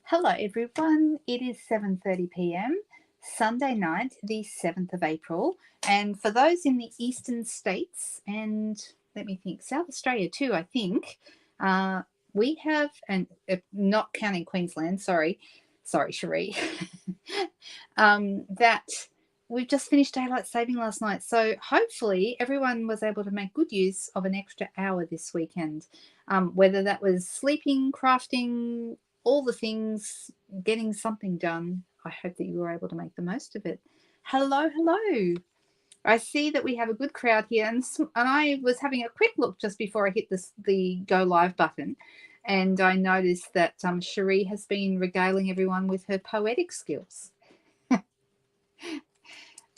Hello everyone, it is 7:30 p.m. Sunday night, the 7th of April, and for those in the eastern states and let me think, South Australia too, I think, we have, and not counting Queensland, sorry Cherie, that we've just finished daylight saving last night, so hopefully everyone was able to make good use of an extra hour this weekend, whether that was sleeping, crafting, all the things, getting something done. I hope that you were able to make the most of it. Hello, hello. I see that we have a good crowd here, and I was having a quick look just before I hit the go live button, and I noticed that Cherie has been regaling everyone with her poetic skills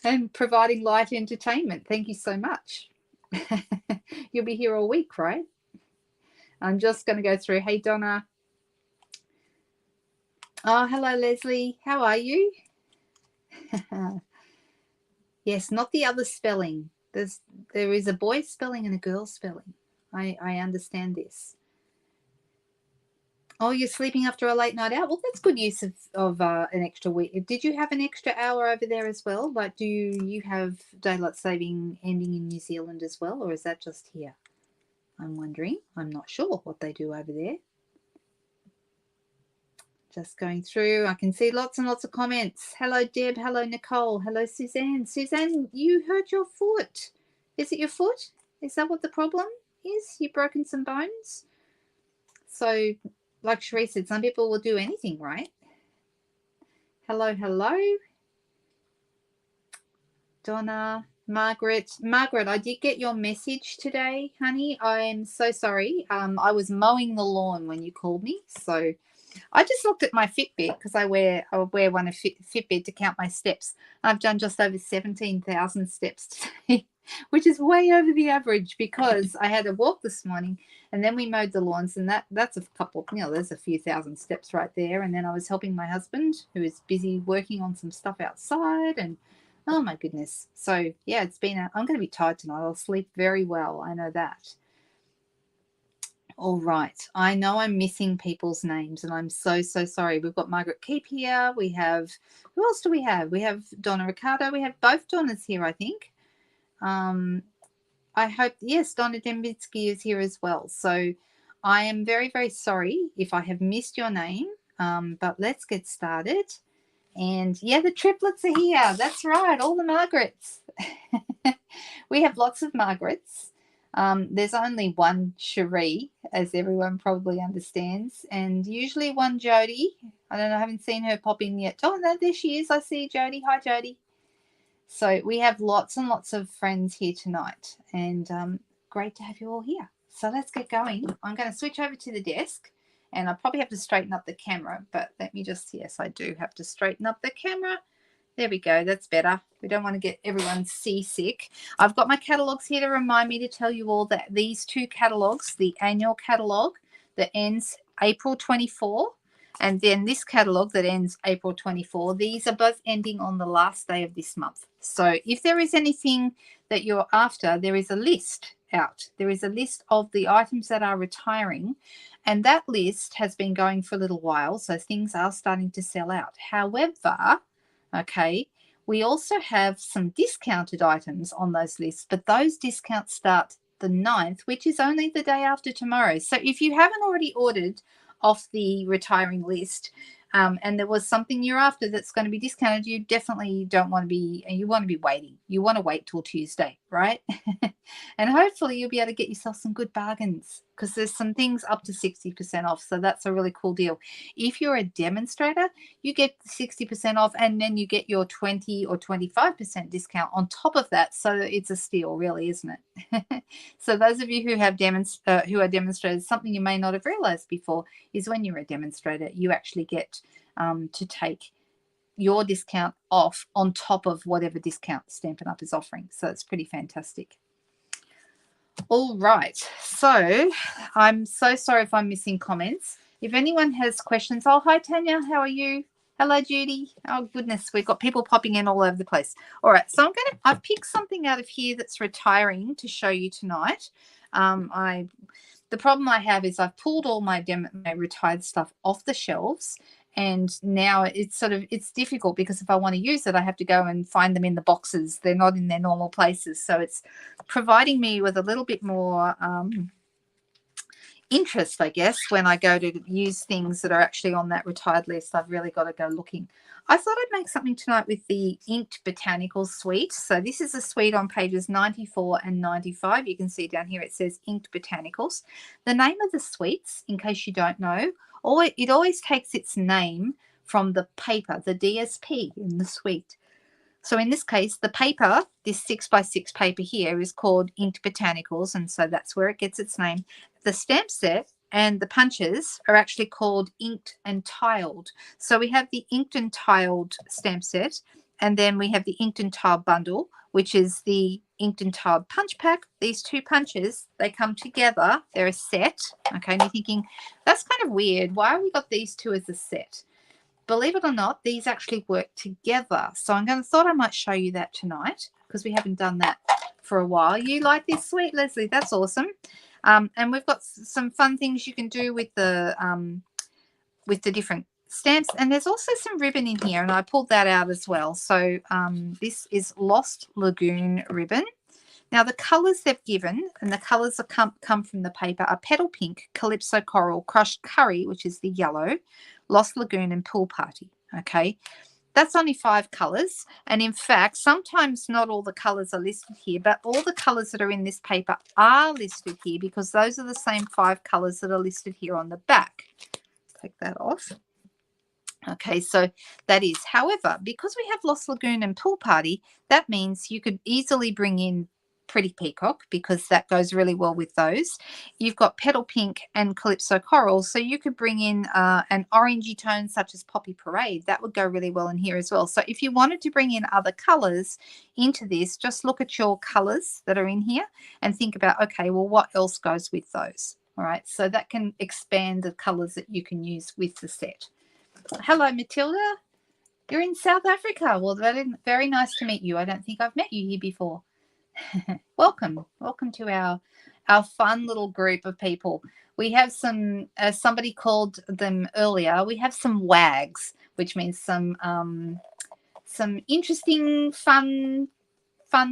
and providing light entertainment. Thank you so much. You'll be here all week, right? I'm just going to go through. Hey, Donna. Oh, hello, Leslie. How are you? Yes, not the other spelling. There is a boy spelling and a girl spelling. I understand this. Oh, you're sleeping after a late night out? Well, that's good use of an extra week. Did you have an extra hour over there as well? Like, do you have daylight saving ending in New Zealand as well, or is that just here? I'm wondering. I'm not sure what they do over there. Just going through. I can see lots and lots of comments. Hello, Deb. Hello, Nicole. Hello, Suzanne. Suzanne, you hurt your foot. Is it your foot? Is that what the problem is? You've broken some bones? So, like Cherie said, some people will do anything, right? Hello, hello. Donna, Margaret. Margaret, I did get your message today, honey. I'm so sorry. I was mowing the lawn when you called me, so I just looked at my Fitbit because I wear one of Fitbit to count my steps. I've done just over 17,000 steps today, which is way over the average because I had a walk this morning and then we mowed the lawns, and that's a couple, there's a few thousand steps right there. And then I was helping my husband who is busy working on some stuff outside, and oh my goodness. So yeah, I'm going to be tired tonight. I'll sleep very well. I know that. All right. I know I'm missing people's names, and I'm so sorry. We've got Margaret Keep here. We have, who else do we have? We have Donna Ricardo. We have both Donnas here, I think. I hope, yes, Donna Dembitsky is here as well. So I am very, very sorry if I have missed your name, but let's get started. And yeah, the triplets are here. That's right, all the Margarets. We have lots of Margarets. There's only one Cherie, as everyone probably understands, and usually one Jody. I don't know, I haven't seen her pop in yet. Oh, no, there she is. I see Jody. Hi, Jody. So we have lots and lots of friends here tonight, and great to have you all here. So let's get going. I'm going to switch over to the desk, and I probably have to straighten up the camera, but let me just, yes, I do have to straighten up the camera. There we go. That's better. We don't want to get everyone seasick. I've got my catalogues here to remind me to tell you all that these two catalogues, the annual catalogue that ends April 24, and then this catalogue that ends April 24, these are both ending on the last day of this month. So if there is anything that you're after, there is a list out. There is a list of the items that are retiring, and that list has been going for a little while, so things are starting to sell out. However, okay, we also have some discounted items on those lists, but those discounts start the 9th, which is only the day after tomorrow. So if you haven't already ordered off the retiring list, and there was something you're after that's going to be discounted, you definitely don't want to be, you want to be waiting. You want to wait till Tuesday, right? And hopefully you'll be able to get yourself some good bargains, because there's some things up to 60% off. So that's a really cool deal. If you're a demonstrator, you get 60% off, and then you get your 20 or 25% discount on top of that. So it's a steal, really, isn't it? So those of you who have who are demonstrators, something you may not have realized before is when you're a demonstrator, you actually get to take your discount off on top of whatever discount Stampin' Up is offering. So it's pretty fantastic. All right, so I'm so sorry if I'm missing comments. If anyone has questions, oh, hi, Tanya, how are you? Hello, Judy. Oh, goodness, we've got people popping in all over the place. All right, so I've picked something out of here that's retiring to show you tonight. The problem I have is I've pulled all my retired stuff off the shelves, And now it's difficult because if I want to use it, I have to go and find them in the boxes. They're not in their normal places. So it's providing me with a little bit more interest, I guess, when I go to use things that are actually on that retired list. I've really got to go looking. I thought I'd make something tonight with the Ink Botanicals suite. So this is a suite on pages 94 and 95. You can see down here it says Ink Botanicals. The name of the suites, in case you don't know, it always takes its name from the paper, the DSP in the suite. So in this case, the paper, this 6x6 paper here, is called Ink Botanicals, and so that's where it gets its name. The stamp set and the punches are actually called Inked and Tiled. So we have the Inked and Tiled stamp set, and then we have the Inked and Tiled bundle, which is the Inked and Tiled punch pack. These two punches, they come together. They're a set. Okay, and you're thinking, that's kind of weird. Why have we got these two as a set? Believe it or not, these actually work together. So thought I might show you that tonight because we haven't done that for a while. You like this sweet, Leslie? That's awesome. And we've got some fun things you can do with the different stamps. And there's also some ribbon in here, and I pulled that out as well. So this is Lost Lagoon ribbon. Now, the colours they've given, and the colours that come from the paper, are Petal Pink, Calypso Coral, Crushed Curry, which is the yellow, Lost Lagoon, and Pool Party. Okay, that's only 5 colours. And in fact, sometimes not all the colours are listed here, but all the colours that are in this paper are listed here because those are the same 5 colours that are listed here on the back. Take that off. Okay, so that is. However, because we have Lost Lagoon and Pool Party, that means you could easily bring in Pretty Peacock because that goes really well with those. You've got Petal Pink and Calypso Coral, so you could bring in an orangey tone such as Poppy Parade. That would go really well in here as well. So if you wanted to bring in other colours into this, just look at your colours that are in here and think about, okay, well, what else goes with those? All right, so that can expand the colours that you can use with the set. Hello, Matilda. You're in South Africa. Well, very nice to meet you. I don't think I've met you here before. Welcome to our fun little group of people. We have some, as somebody called them earlier, we have some wags, which means some interesting, fun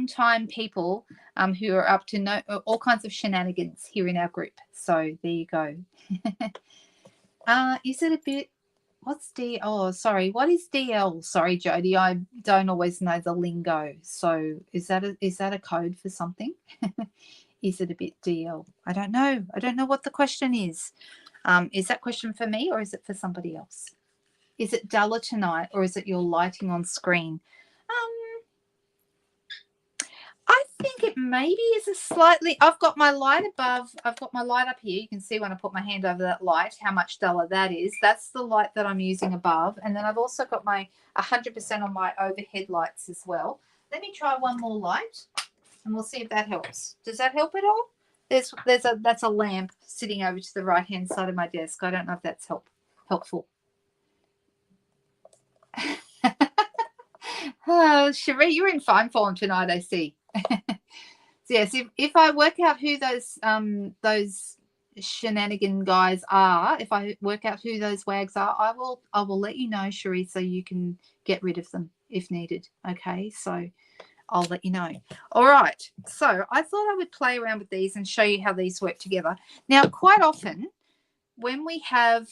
time people who are up to all kinds of shenanigans here in our group. So there you go. Is it a bit? What's D? Oh, sorry. What is DL? Sorry, Jody. I don't always know the lingo. So is that a code for something? Is it a bit DL? I don't know. I don't know what the question is. Is that question for me or is it for somebody else? Is it duller tonight or is it your lighting on screen? I think it maybe is a slightly, I've got my light above, I've got my light up here. You can see when I put my hand over that light, how much duller that is. That's the light that I'm using above. And then I've also got my 100% on my overhead lights as well. Let me try one more light and we'll see if that helps. Does that help at all? That's a lamp sitting over to the right-hand side of my desk. I don't know if that's helpful. Oh, Cherie, you're in fine form tonight, I see. So yes, if I work out who those shenanigan guys are, if I work out who those wags are, I will let you know, Cherie, so you can get rid of them if needed. Okay, so I'll let you know. All right, so I thought I would play around with these and show you how these work together. Now, quite often when we have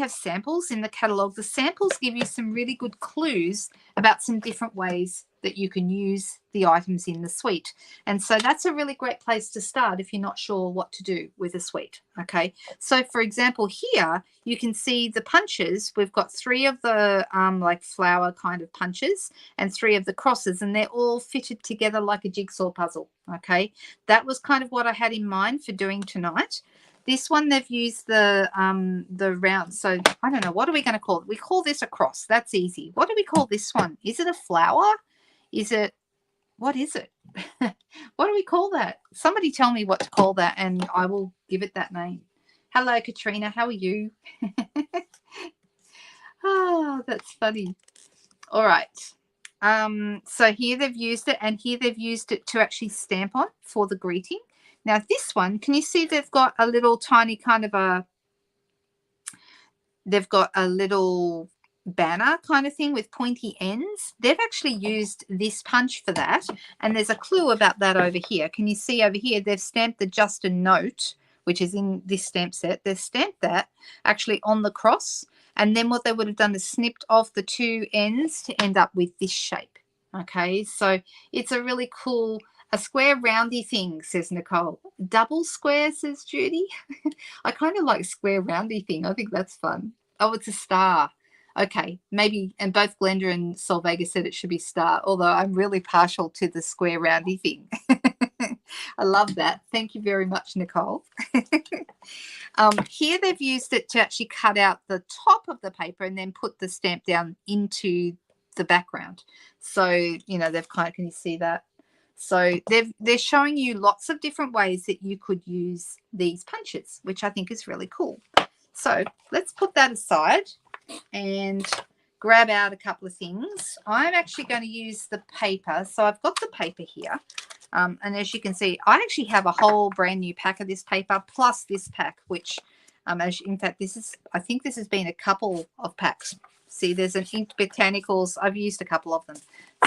samples in the catalogue, the samples give you some really good clues about some different ways that you can use the items in the suite. And so that's a really great place to start if you're not sure what to do with a suite. Okay, so for example, here you can see the punches. We've got 3 of the like flower kind of punches and 3 of the crosses, and they're all fitted together like a jigsaw puzzle. Okay, that was kind of what I had in mind for doing tonight. This one, they've used the round. So I don't know. What are we going to call it? We call this a cross. That's easy. What do we call this one? Is it a flower? What is it? What do we call that? Somebody tell me what to call that and I will give it that name. Hello, Katrina. How are you? Oh, that's funny. All right. So here they've used it, and here they've used it to actually stamp on for the greeting. Now this one, can you see they've got a little tiny kind of they've got a little banner kind of thing with pointy ends. They've actually used this punch for that, and there's a clue about that over here. Can you see over here they've stamped the Just a Note, which is in this stamp set. They've stamped that actually on the cross, and then what they would have done is snipped off the two ends to end up with this shape. Okay, so it's a really cool, a square roundy thing, says Nicole. Double square, says Judy. I kind of like square roundy thing. I think that's fun. Oh, it's a star. Okay, maybe, and both Glenda and Solvega said it should be star, although I'm really partial to the square roundy thing. I love that. Thank you very much, Nicole. Here they've used it to actually cut out the top of the paper and then put the stamp down into the background. So, you know, they've kind of, can you see that? So they're showing you lots of different ways that you could use these punches, which I think is really cool. So let's put that aside and grab out a couple of things. I'm actually going to use the paper. So I've got the paper here. And as you can see, I actually have a whole brand new pack of this paper plus this pack, which in fact, I think this has been a couple of packs. See, there's an Ink Botanicals. I've used a couple of them.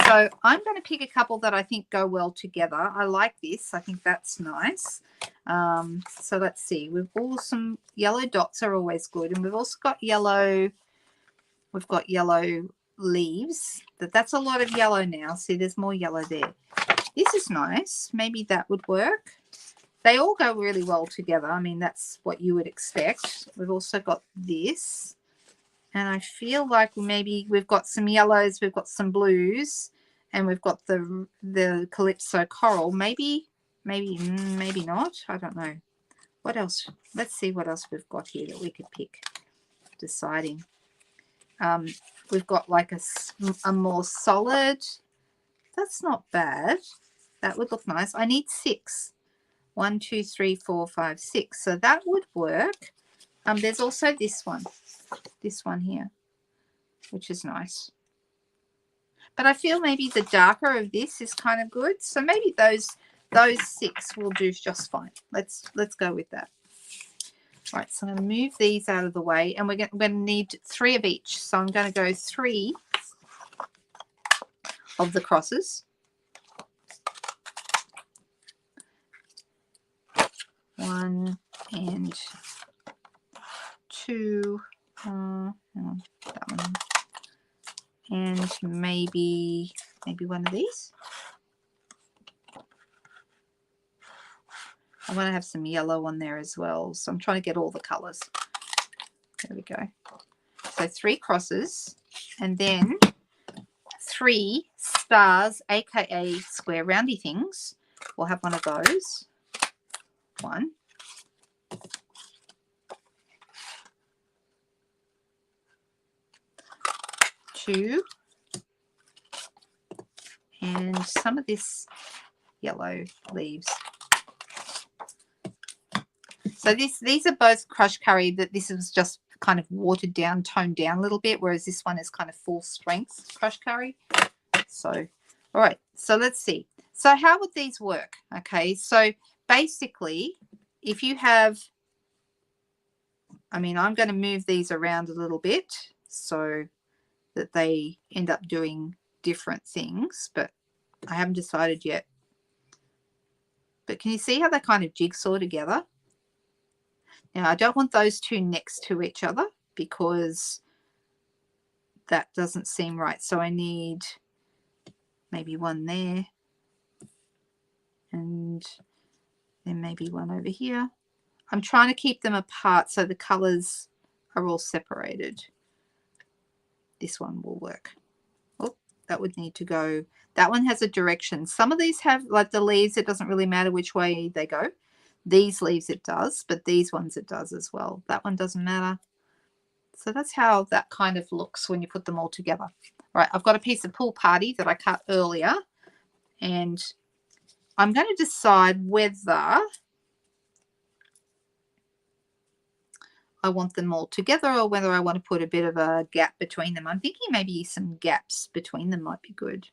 So I'm going to pick a couple that I think go well together. I like this. I think that's nice. So let's see. We've all some yellow dots are always good. And we've also got yellow. We've got yellow leaves. That's a lot of yellow now. See, there's more yellow there. This is nice. Maybe that would work. They all go really well together. I mean, that's what you would expect. We've also got this. And I feel like maybe we've got some yellows, we've got some blues, and we've got the Calypso Coral. Maybe not. I don't know. What else? Let's see what else we've got here that we could pick. Deciding. We've got like a more solid. That's not bad. That would look nice. I need 6. 1, 2, 3, 4, 5, 6. So that would work. There's also this one here, which is nice. But I feel maybe the darker of this is kind of good. So maybe those 6 will do just fine. Let's go with that. All right, so I'm going to move these out of the way, and we're going to need 3 of each. So I'm going to go 3 of the crosses. 1 and 2. That one. And maybe one of these. I want to have some yellow on there as well. So I'm trying to get all the colors. There we go. So 3 crosses and then 3 stars, aka square roundy things. We'll have one of those. 1. 2. And some of this yellow leaves. So these are both crushed curry, that this is just kind of watered down, toned down a little bit, whereas this one is kind of full strength crushed curry. So, all right, so let's see. So how would these work? Okay, so basically, if you have, I mean, I'm going to move these around a little bit so that they end up doing different things, but I haven't decided yet. But can you see how they kind of jigsaw together? Now, I don't want those 2 next to each other because that doesn't seem right. So I need maybe one there and then maybe one over here. I'm trying to keep them apart so the colors are all separated. This one will work. Oh, that would need to go. That one has a direction. Some of these have, like the leaves, it doesn't really matter which way they go. These leaves it does, but these ones it does as well. That one doesn't matter. So that's how that kind of looks when you put them all together. All right, I've got a piece of Pool Party that I cut earlier, and I'm going to decide whether I want them all together or whether I want to put a bit of a gap between them. I'm thinking maybe some gaps between them might be good.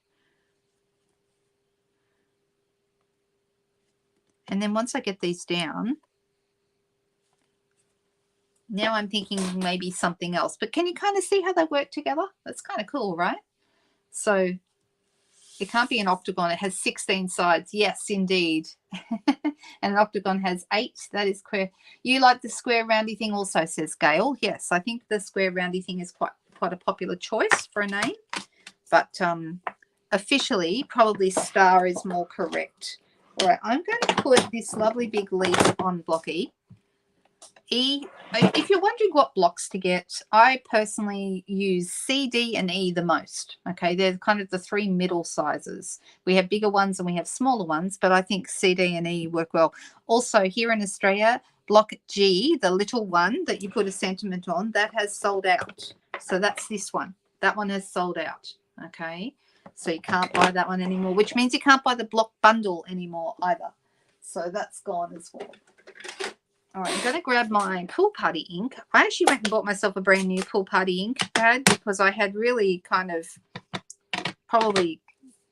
And then once I get these down, Now I'm thinking maybe something else. But can you kind of see how they work together? That's kind of cool, right? So it can't be an octagon. It has 16 sides. Yes, indeed. And an octagon has 8. That is square. You like the square roundy thing also, says Gail. Yes, I think the square roundy thing is quite a popular choice for a name. But officially, probably star is more correct. All right, I'm going to put this lovely big leaf on block E. If you're wondering what blocks to get, I personally use C, D, and E the most. Okay, they're kind of the 3 middle sizes. We have bigger ones and we have smaller ones, but I think C, D, and E work well. Also, here in Australia, block G, the little one that you put a sentiment on, that has sold out. So that's this one. That one has sold out. Okay, so you can't buy that one anymore, which means you can't buy the block bundle anymore either. So that's gone as well. All right, I'm going to grab my Pool Party ink. I actually went and bought myself a brand new Pool Party ink pad because I had really kind of probably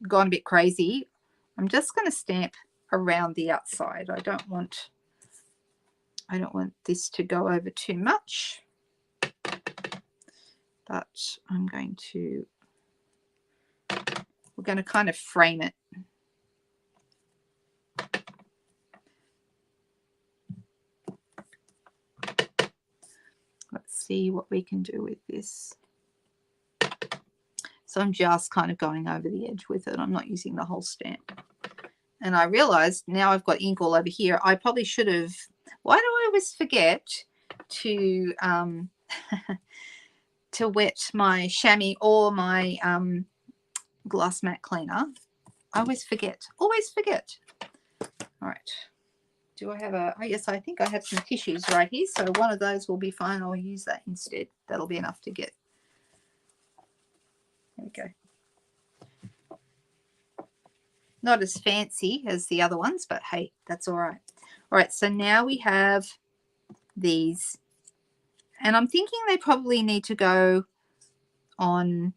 gone a bit crazy. I'm just going to stamp around the outside. I don't want this to go over too much, but we're going to kind of frame it. Let's see what we can do with this. So I'm just kind of going over the edge with it. I'm not using the whole stamp. And I realized now I've got ink all over here. I probably should have. Why do I always forget to to wet my chamois or my glass mat cleaner? I always forget. Always forget. All right. Do I have a? Oh, yes, I think I have some tissues right here. So one of those will be fine. I'll use that instead. That'll be enough to get. There we go. Not as fancy as the other ones, but hey, that's all right. All right, so now we have these. And I'm thinking they probably need to go on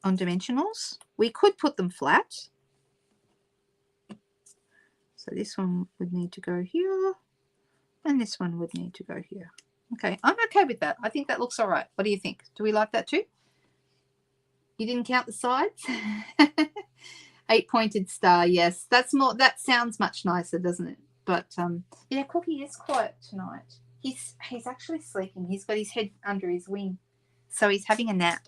dimensionals. We could put them flat. So this one would need to go here, and this one would need to go here. Okay, I'm okay with that. I think that looks all right. What do you think? Do we like that too? You didn't count the sides? 8-pointed star, yes. That's more. That sounds much nicer, doesn't it? But yeah, Cookie is quiet tonight. He's actually sleeping. He's got his head under his wing, so he's having a nap.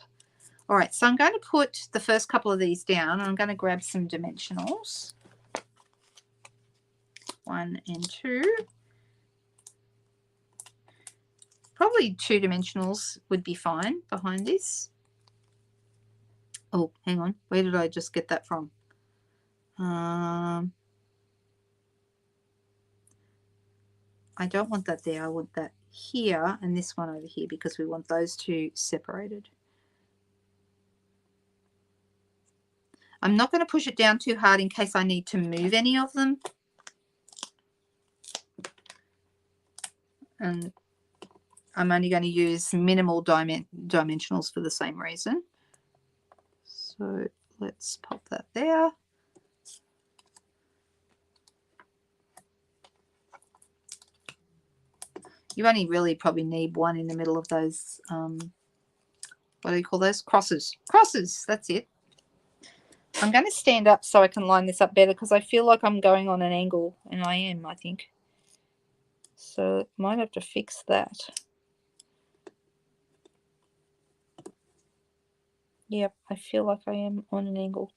All right, so I'm going to put the first couple of these down. I'm going to grab some dimensionals. 1 and 2. Probably 2 dimensionals would be fine behind this. Oh, hang on. Where did I just get that from? I don't want that there. I want that here and this one over here because we want those 2 separated. I'm not going to push it down too hard in case I need to move any of them. And I'm only going to use minimal dimensionals for the same reason. So let's pop that there. You only really probably need 1 in the middle of those, what do you call those? Crosses. Crosses, that's it. I'm going to stand up so I can line this up better because I feel like I'm going on an angle, and I am, I think. So might have to fix that. Yep, I feel like I am on an angle.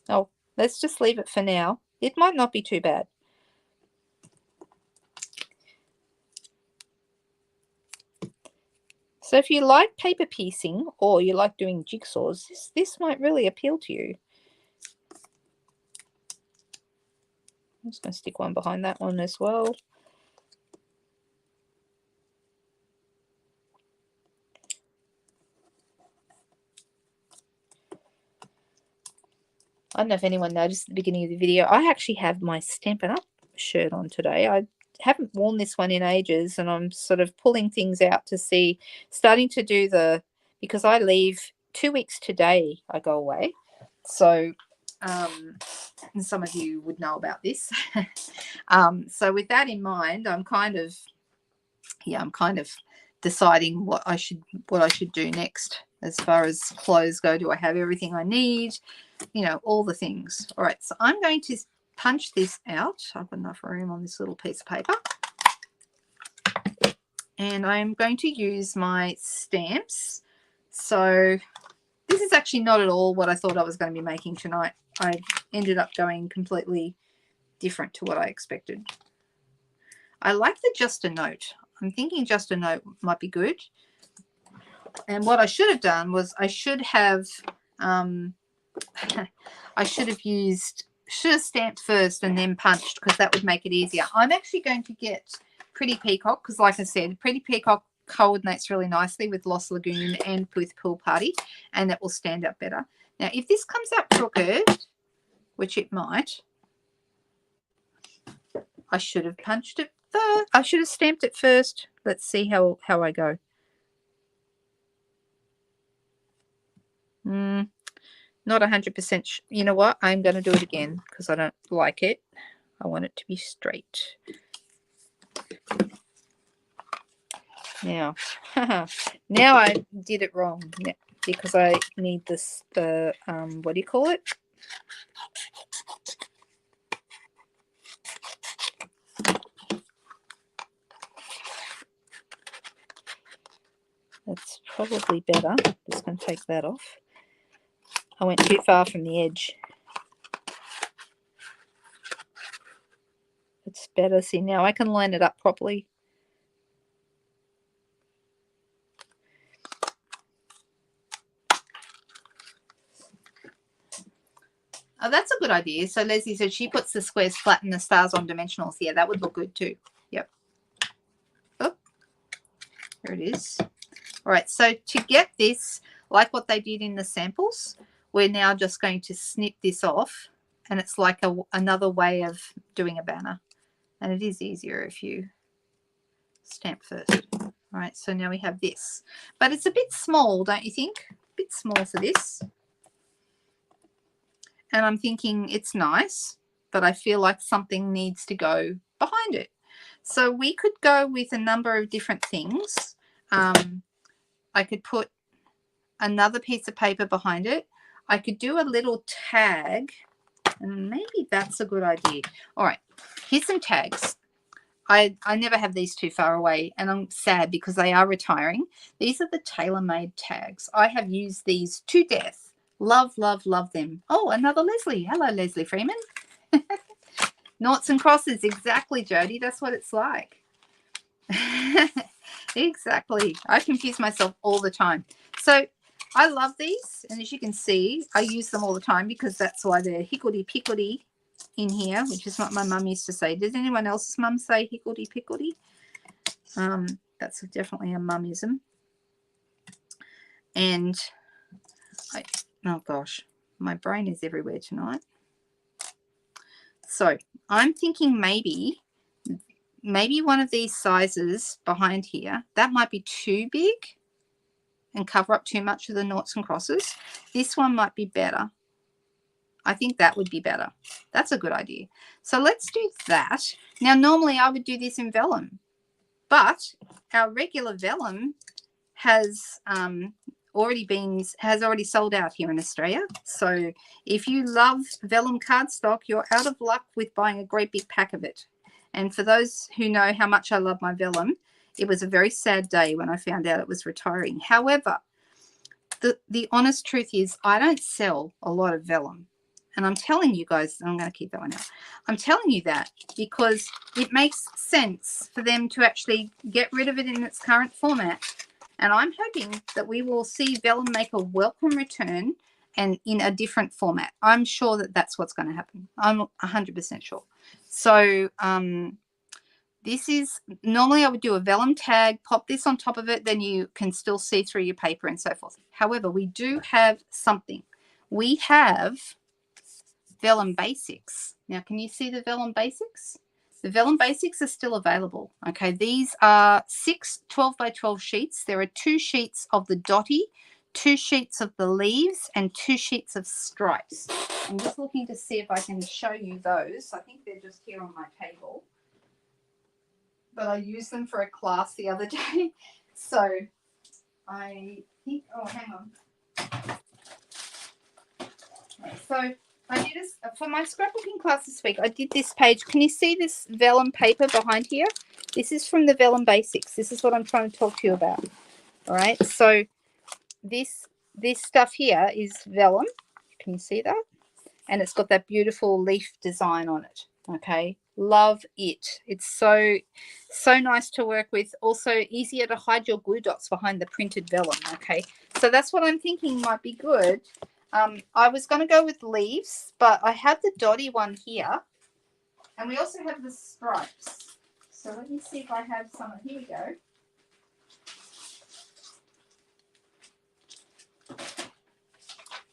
Oh, let's just leave it for now. It might not be too bad. So if you like paper piecing or you like doing jigsaws, this might really appeal to you. I'm just going to stick one behind that one as well. I don't know if anyone noticed at the beginning of the video, I actually have my Stampin' Up shirt on today. I haven't worn this one in ages, and I'm sort of pulling things out to see, starting to do because I leave 2 weeks today, I go away. So and some of you would know about this. So with that in mind, I'm kind of deciding what I should do next as far as clothes go. Do I have everything I need? You know, all the things. All right, so I'm going to punch this out. I've got enough room on this little piece of paper. And I'm going to use my stamps. So this is actually not at all what I thought I was going to be making tonight. I ended up going completely different to what I expected. I like the just a note. I'm thinking just a note might be good. And what I should have done was I should have stamped first and then punched, because that would make it easier. I'm actually going to get Pretty Peacock because, like I said, Pretty Peacock coordinates really nicely with Lost Lagoon and with Pool Party, and that will stand out better. Now, if this comes out crooked, which it might, I should have punched it first. I should have stamped it first. Let's see how I go. Not 100%. You know what? I'm going to do it again because I don't like it. I want it to be straight. Now, now I did it wrong because I need this, what do you call it? That's probably better. Just going to take that off. I went too far from the edge. It's better. See, now I can line it up properly. Oh, that's a good idea. So Leslie said she puts the squares flat and the stars on dimensionals. Yeah, that would look good too. Yep. Oh, there it is. All right, so to get this, like what they did in the samples, we're now just going to snip this off, and it's like another way of doing a banner. And it is easier if you stamp first. All right, so now we have this. But it's a bit small, don't you think? A bit small for this. And I'm thinking it's nice, but I feel like something needs to go behind it. So we could go with a number of different things. I could put another piece of paper behind it. I could do a little tag, and maybe that's a good idea. All right, here's some tags. I never have these too far away, and I'm sad because they are retiring. These are the tailor-made tags. I have used these to death. Love, love, love them. Oh, another Leslie. Hello, Leslie Freeman. Noughts and crosses. Exactly, Jody. That's what it's like. Exactly. I confuse myself all the time. So I love these, and as you can see, I use them all the time because that's why they're hickledy-pickledy in here, which is what my mum used to say. Did anyone else's mum say hickledy-pickledy? That's definitely a mummism. And oh gosh, my brain is everywhere tonight. So I'm thinking maybe one of these sizes behind here, that might be too big and cover up too much of the noughts and crosses. This one might be better. I think that would be better. That's a good idea. So let's do that. Now, normally I would do this in vellum, but our regular vellum has already sold out here in Australia. So if you love vellum cardstock, you're out of luck with buying a great big pack of it. And for those who know how much I love my vellum, it was a very sad day when I found out it was retiring. However, the honest truth is I don't sell a lot of vellum. And I'm telling you guys, I'm going to keep that one out. I'm telling you that because it makes sense for them to actually get rid of it in its current format. And I'm hoping that we will see vellum make a welcome return and in a different format. I'm sure that that's what's going to happen. I'm 100% sure. So this is, normally I would do a vellum tag, pop this on top of it, then you can still see through your paper and so forth. However, we do have something. We have vellum basics. Now, can you see the vellum basics? The vellum basics are still available. Okay, these are 6 12 by 12 sheets. There are 2 sheets of the dotty, 2 sheets of the leaves and 2 sheets of stripes. I'm just looking to see if I can show you those. I think they're just here on my table. But I used them for a class the other day. So I think, oh, hang on. So I did this for my scrapbooking class this week. I did this page. Can you see this vellum paper behind here? This is from the Vellum Basics. This is what I'm trying to talk to you about. All right. So this stuff here is vellum. Can you see that? And it's got that beautiful leaf design on it. Okay. Love it. It's so nice to work with. Also easier to hide your glue dots behind the printed vellum. Okay. So that's what I'm thinking might be good. I was going to go with leaves, but I have the dotty one here. And we also have the stripes. So let me see if I have some. Here we go.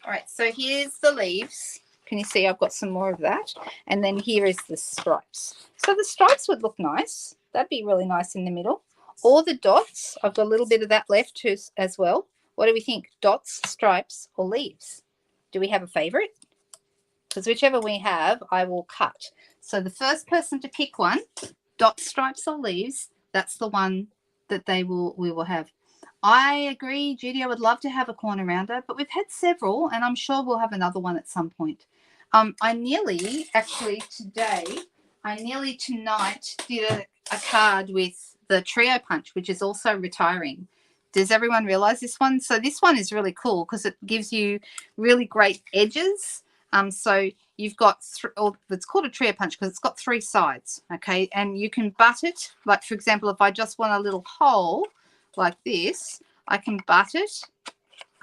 All right, so here's the leaves. Can you see I've got some more of that? And then here is the stripes. So the stripes would look nice. That'd be really nice in the middle. Or the dots. I've got a little bit of that left too, as well. What do we think? Dots, stripes, or leaves? Do we have a favorite? Because whichever we have, I will cut. So the first person to pick one, dots, stripes, or leaves, that's the one that we will have. I agree, Judy. I would love to have a corner rounder, but we've had several, and I'm sure we'll have another one at some point. I nearly tonight did a card with the trio punch, which is also retiring. Does everyone realize this one? So this one is really cool because it gives you really great edges. So you've got, it's called a trio punch because it's got 3 sides, okay? And you can butt it. Like, for example, if I just want a little hole like this, I can butt it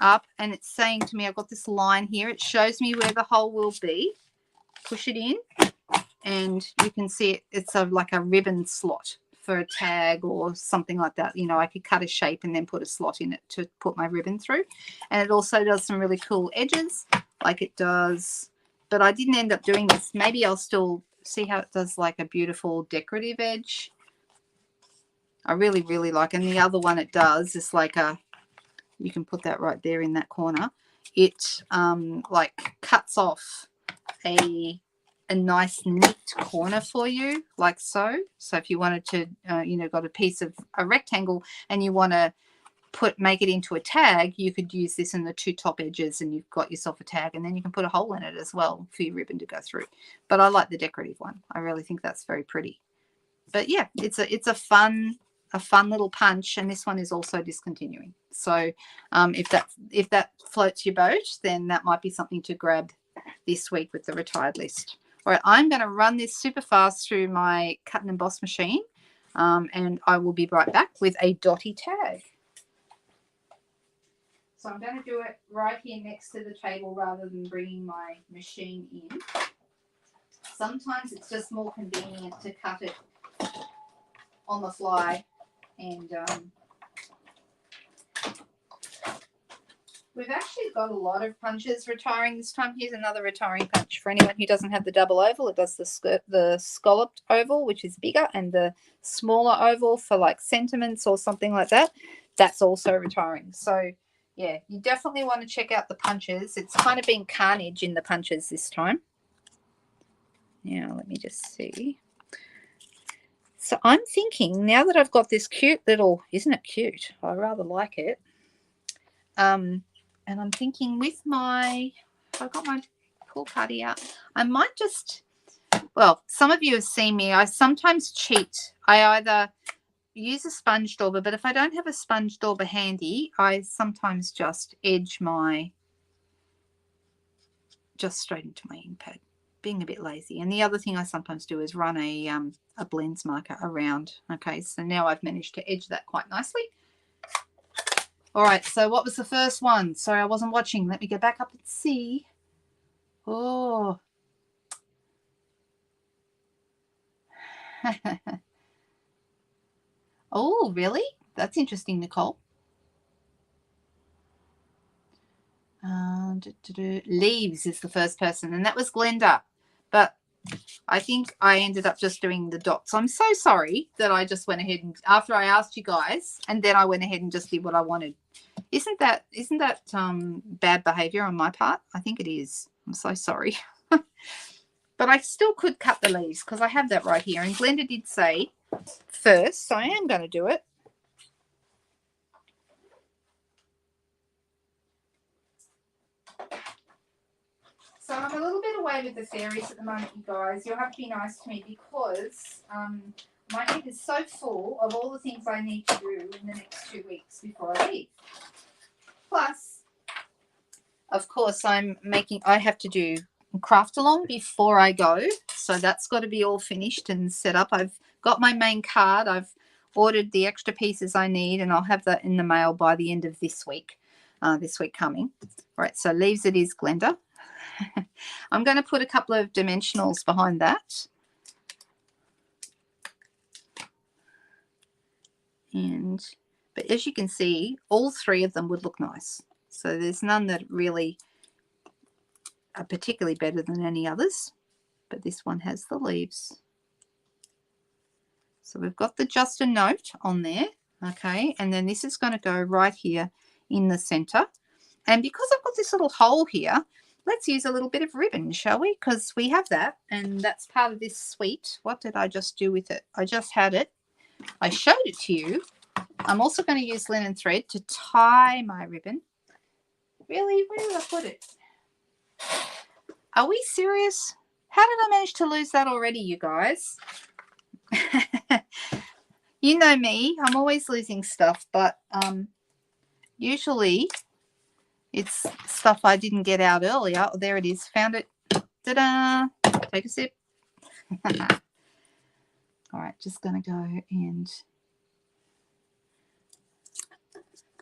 up, and it's saying to me, I've got this line here. It shows me where the hole will be. Push it in, and you can see it's like a ribbon slot for a tag or something like that. You know, I could cut a shape and then put a slot in it to put my ribbon through. And it also does some really cool edges like it does. But I didn't end up doing this. Maybe I'll still see how it does like a beautiful decorative edge. I really, really like. And the other one it does is like you can put that right there in that corner. It like cuts off a nice neat corner for you, like so. So if you wanted to, got a piece of a rectangle and you want to make it into a tag, you could use this in the 2 top edges and you've got yourself a tag, and then you can put a hole in it as well for your ribbon to go through. But I like the decorative one. I really think that's very pretty. But yeah, it's a fun little punch, and this one is also discontinuing. So if that floats your boat, then that might be something to grab this week with the retired list. All right, I'm going to run this super fast through my cut and emboss machine, and I will be right back with a dotty tag. So I'm going to do it right here next to the table rather than bringing my machine in. Sometimes it's just more convenient to cut it on the fly, and we've actually got a lot of punches retiring this time. Here's another retiring punch for anyone who doesn't have the double oval. It does the scalloped oval, which is bigger, and the smaller oval for like sentiments or something like that. That's also retiring. So yeah, you definitely want to check out the punches. It's kind of been carnage in the punches this time. Now let me just see. So I'm thinking, now that I've got this cute little, isn't it cute? I rather like it. And I'm thinking with I've got my pull cutty out. I might just, well, some of you have seen me. I sometimes cheat. I either use a sponge dauber, but if I don't have a sponge dauber handy, I sometimes just edge just straight into my ink pad, being a bit lazy. And the other thing I sometimes do is run a blends marker around. Okay, so now I've managed to edge that quite nicely. All right, so what was the first one? Sorry, I wasn't watching. Let me go back up and see. Oh. Oh, really? That's interesting, Nicole. Leaves is the first person, and that was Glenda. But I think I ended up just doing the dots. I'm so sorry that I just went ahead and after I asked you guys, and then I went ahead and just did what I wanted. Isn't that bad behavior on my part? I think it is. I'm so sorry. But I still could cut the leaves because I have that right here. And Glenda did say first, so I am going to do it. So I'm a little bit away with the fairies at the moment, you guys. You'll have to be nice to me because my head is so full of all the things I need to do in the next 2 weeks before I leave. Plus, of course, I have to do craft along before I go. So that's got to be all finished and set up. I've got my main card. I've ordered the extra pieces I need, and I'll have that in the mail by the end of this week coming. All right, so leaves it is, Glenda. I'm going to put a couple of dimensionals behind that. But as you can see, all 3 of them would look nice. So there's none that really are particularly better than any others. But this one has the leaves. So we've got the just a note on there. Okay, and then this is going to go right here in the center. And because I've got this little hole here, let's use a little bit of ribbon, shall we? Because we have that, and that's part of this suite. What did I just do with it? I just had it. I showed it to you. I'm also going to use linen thread to tie my ribbon. Really? Where did I put it? Are we serious? How did I manage to lose that already, you guys? You know me. I'm always losing stuff, but usually it's stuff I didn't get out earlier. Oh, there it is. Found it. Ta-da! Take a sip. All right, just going to go and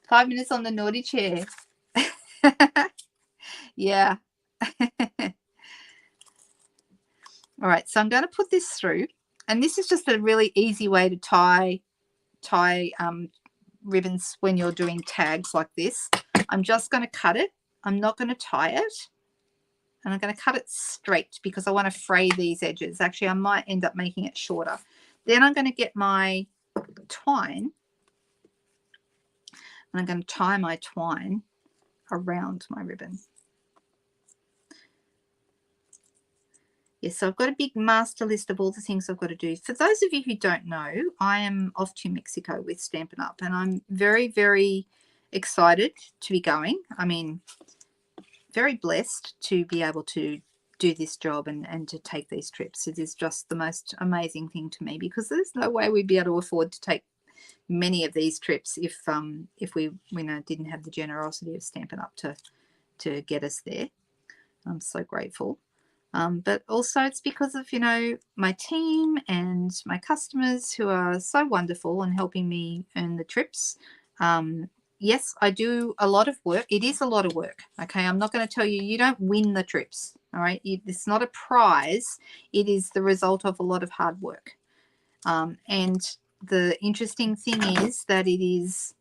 5 minutes on the naughty chair. Yeah. All right, so I'm going to put this through, and this is just a really easy way to tie ribbons when you're doing tags like this. I'm just going to cut it. I'm not going to tie it, and I'm going to cut it straight because I want to fray these edges. Actually, I might end up making it shorter. Then I'm going to get my twine, and I'm going to tie my twine around my ribbon. Yes, so I've got a big master list of all the things I've got to do. For those of you who don't know, I am off to Mexico with Stampin' Up, and I'm very, very excited to be going. I mean, very blessed to be able to do this job and to take these trips. It is just the most amazing thing to me because there's no way we'd be able to afford to take many of these trips if we didn't have the generosity of Stampin' Up to get us there. I'm so grateful. But also it's because of, my team and my customers who are so wonderful and helping me earn the trips. Yes, I do a lot of work. It is a lot of work. Okay, I'm not going to tell you, you don't win the trips. All right, it's not a prize. It is the result of a lot of hard work. And the interesting thing is that it is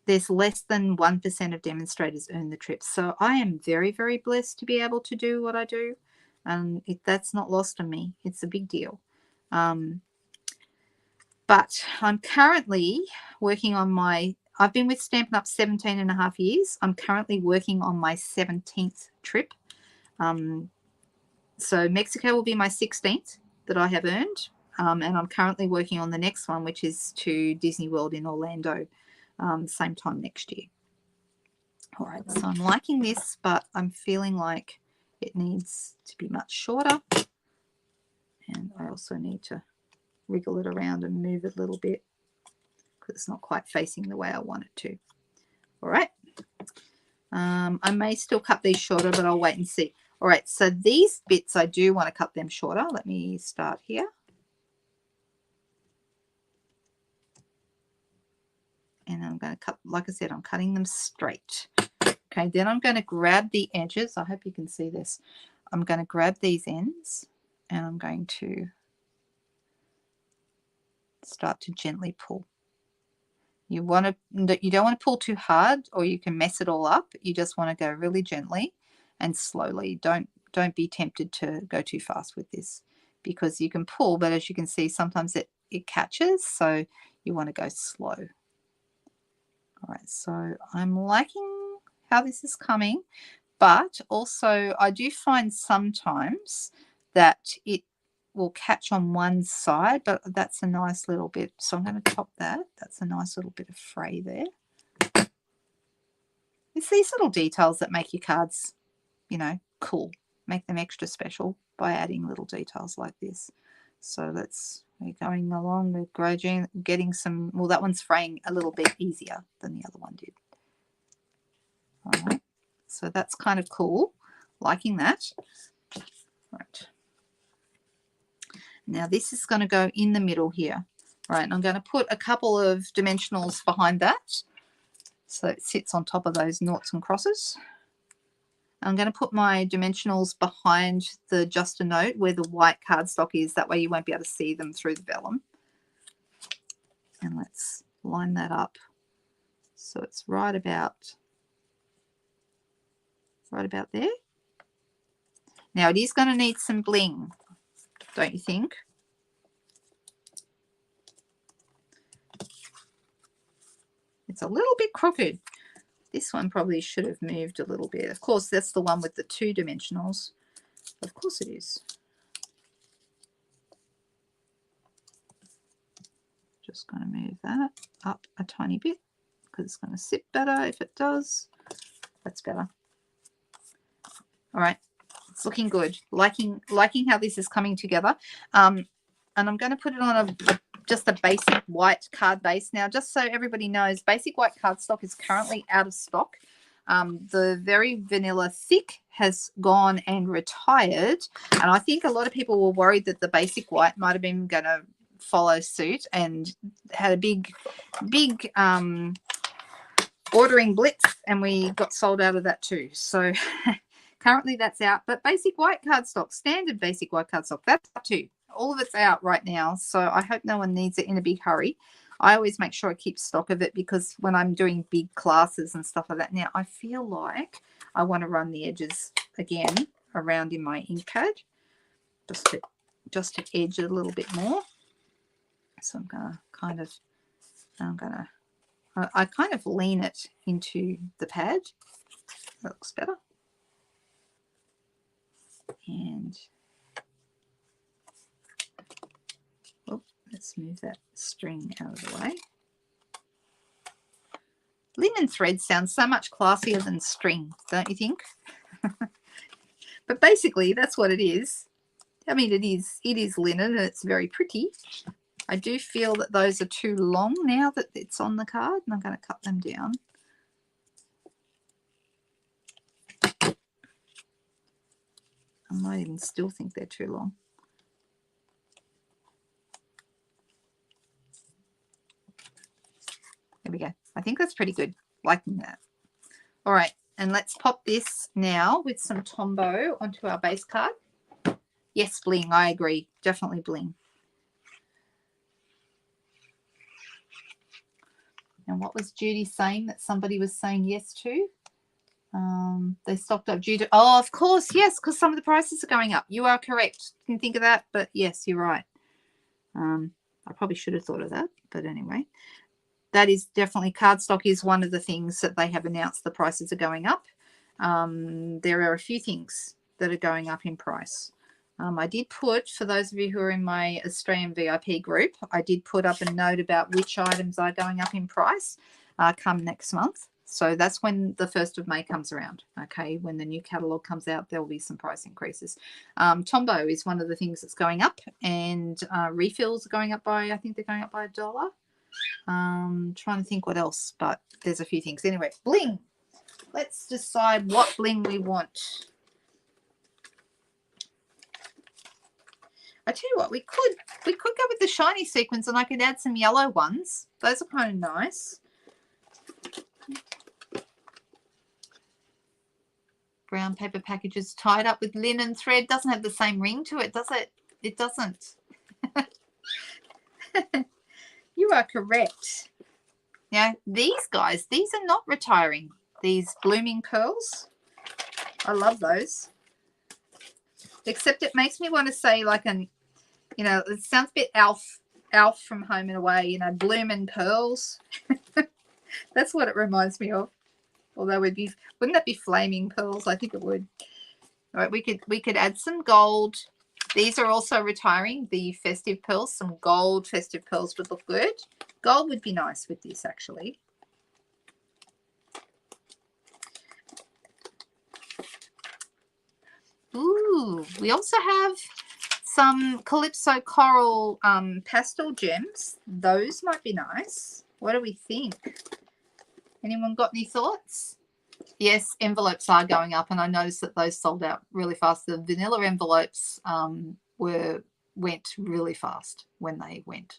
there's less than 1% of demonstrators earn the trips. So I am very, very blessed to be able to do what I do. And that's not lost on me. It's a big deal. But I'm currently working on I've been with Stampin' Up 17 and a half years. I'm currently working on my 17th trip. So Mexico will be my 16th that I have earned. And I'm currently working on the next one, which is to Disney World in Orlando. Same time next year. All right, so I'm liking this, but I'm feeling like it needs to be much shorter. And I also need to wriggle it around and move it a little bit because it's not quite facing the way I want it to. All right. I may still cut these shorter, but I'll wait and see. All right, so these bits, I do want to cut them shorter. Let me start here. And I'm going to cut, like I said, I'm cutting them straight. Okay, then I'm going to grab the edges. I hope you can see this. I'm going to grab these ends and I'm going to start to gently pull. You don't want to pull too hard or you can mess it all up. You just want to go really gently and slowly. Don't don't be tempted to go too fast with this, because you can pull, but as you can see, sometimes it catches, so you want to go slow. All right, so I'm liking how this is coming, but also I do find sometimes that it will catch on one side, but that's a nice little bit. So I'm going to top that. That's a nice little bit of fray there. It's these little details that make your cards, you know, cool, make them extra special by adding little details like this. So we're going along, we're gradually getting some, well, that one's fraying a little bit easier than the other one did. All right, so that's kind of cool, liking that. Right. Now this is going to go in the middle here. Right, and I'm going to put a couple of dimensionals behind that, so it sits on top of those noughts and crosses. I'm going to put my dimensionals behind the just a note where the white cardstock is. That way you won't be able to see them through the vellum. And let's line that up so it's right about there. Now it is going to need some bling, don't you think? It's a little bit crooked. This one probably should have moved a little bit. Of course, that's the one with the 2 dimensionals. Of course it is. Just going to move that up a tiny bit because it's going to sit better if it does. That's better. All right, it's looking good. Liking how this is coming together. And I'm going to put it on just a basic white card base. Now, just so everybody knows, basic white cardstock is currently out of stock. The very vanilla thick has gone and retired, and I think a lot of people were worried that the basic white might have been going to follow suit and had a big ordering blitz, and we got sold out of that too. So currently that's out, but basic white cardstock, standard basic white cardstock, that's up too. All of it's out right now, so I hope no one needs it in a big hurry. I always make sure I keep stock of it, because when I'm doing big classes and stuff like that, now I feel like I want to run the edges again around in my ink pad just to edge it a little bit more. So I'm going to I kind of lean it into the pad. That looks better. And let's move that string out of the way. Linen thread sounds so much classier than string, don't you think? But basically, that's what it is. I mean, it is linen, and it's very pretty. I do feel that those are too long now that it's on the card, and I'm going to cut them down. I might even still think they're too long. There we go. I think that's pretty good. Liking that. All right, and let's pop this now with some Tombow onto our base card. Yes, bling. I agree. Definitely bling. And what was Judy saying that somebody was saying yes to? They stocked up due to, oh, of course, yes, because some of the prices are going up. You are correct. Didn't think of that, but yes, you're right. I probably should have thought of that, but anyway. That is definitely, cardstock is one of the things that they have announced the prices are going up. There are a few things that are going up in price. I did put, for those of you who are in my Australian VIP group, I did put up a note about which items are going up in price come next month. So that's when the 1st of May comes around. Okay, when the new catalogue comes out, there will be some price increases. Tombow is one of the things that's going up, and refills are going up by, I think they're going up by $1. Trying to think what else, but there's a few things. Anyway, bling. Let's decide what bling we want. I tell you what, we could go with the shiny sequins, and I could add some yellow ones. Those are kind of nice. Brown paper packages tied up with linen thread. Doesn't have the same ring to it, does it? It doesn't. You are correct. Now, these guys, these are not retiring. These blooming pearls. I love those. except it makes me want to say like an, you know, it sounds a bit Alf from Home and Away, you know, Bloomin' Pearls. That's what it reminds me of. Although wouldn't that be flaming pearls? I think it would. All right, we could add some gold. These are also retiring, the festive pearls. Some gold festive pearls would look good. Gold would be nice with this, actually. Ooh, we also have some Calypso Coral pastel gems. Those might be nice. What do we think? Anyone got any thoughts? Yes, envelopes are going up, and I noticed that those sold out really fast. The vanilla envelopes went really fast when they went.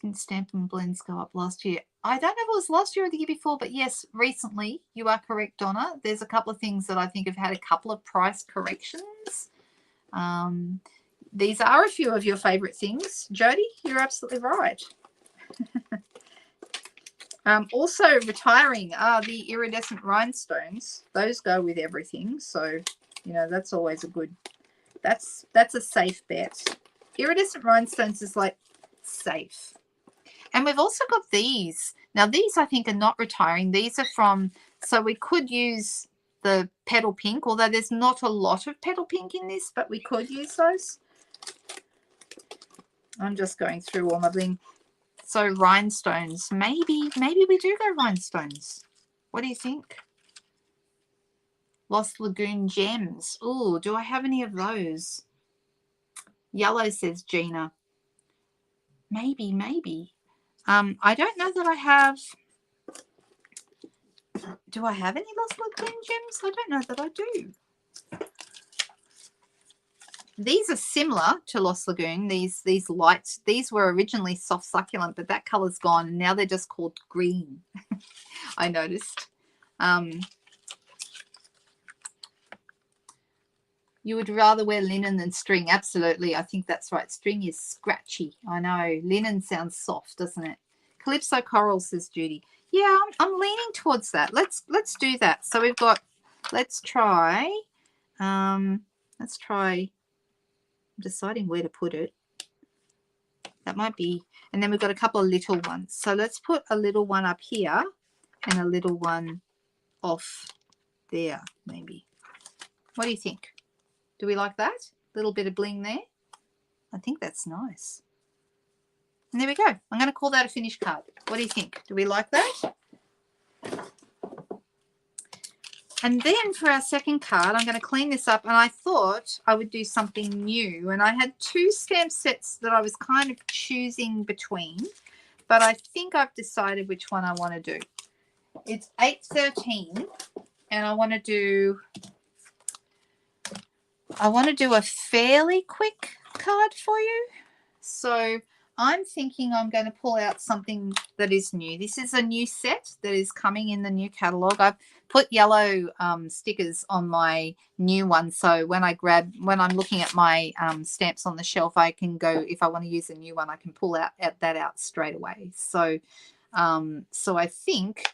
Didn't Stampin' Blends go up last year? I don't know if it was last year or the year before, but yes, recently. You are correct, Donna. There's a couple of things that I think have had a couple of price corrections. These are a few of your favorite things. Jody, you're absolutely right. Also retiring are the iridescent rhinestones. Those go with everything. So, you know, that's always a good, that's a safe bet. Iridescent rhinestones is like safe. And we've also got these. Now, these I think are not retiring. These are from, so we could use the petal pink, although there's not a lot of petal pink in this, but we could use those. I'm just going through all my bling. So rhinestones, maybe we do go rhinestones. What do you think? Lost Lagoon gems. Oh, do I have any of those? Yellow, says Gina. Maybe. I don't know that I have. Do I have any Lost Lagoon gems? I don't know that I do. These are similar to Lost Lagoon. These lights, these were originally soft succulent, but that color's gone, and now they're just called green. I noticed. You would rather wear linen than string. Absolutely. I think that's right. String is scratchy. I know. Linen sounds soft, doesn't it? Calypso Coral, says Judy. Yeah, I'm leaning towards that. Let's do that. So we've got, let's try deciding where to put it. That might be, and then we've got a couple of little ones. So let's put a little one up here and a little one off there, maybe. What do you think? Do we like that? A little bit of bling there. I think that's nice. And there we go. I'm going to call that a finished card. What do you think? Do we like that? And then for our second card, I'm going to clean this up. And I thought I would do something new. And I had two stamp sets that I was kind of choosing between. But I think I've decided which one I want to do. It's 813. And I want to do a fairly quick card for you. So I'm thinking I'm going to pull out something that is new. This is a new set that is coming in the new catalogue. I've put yellow stickers on my new one. So when I'm looking at my stamps on the shelf, I can go, if I want to use a new one, I can pull that out straight away. So, so I think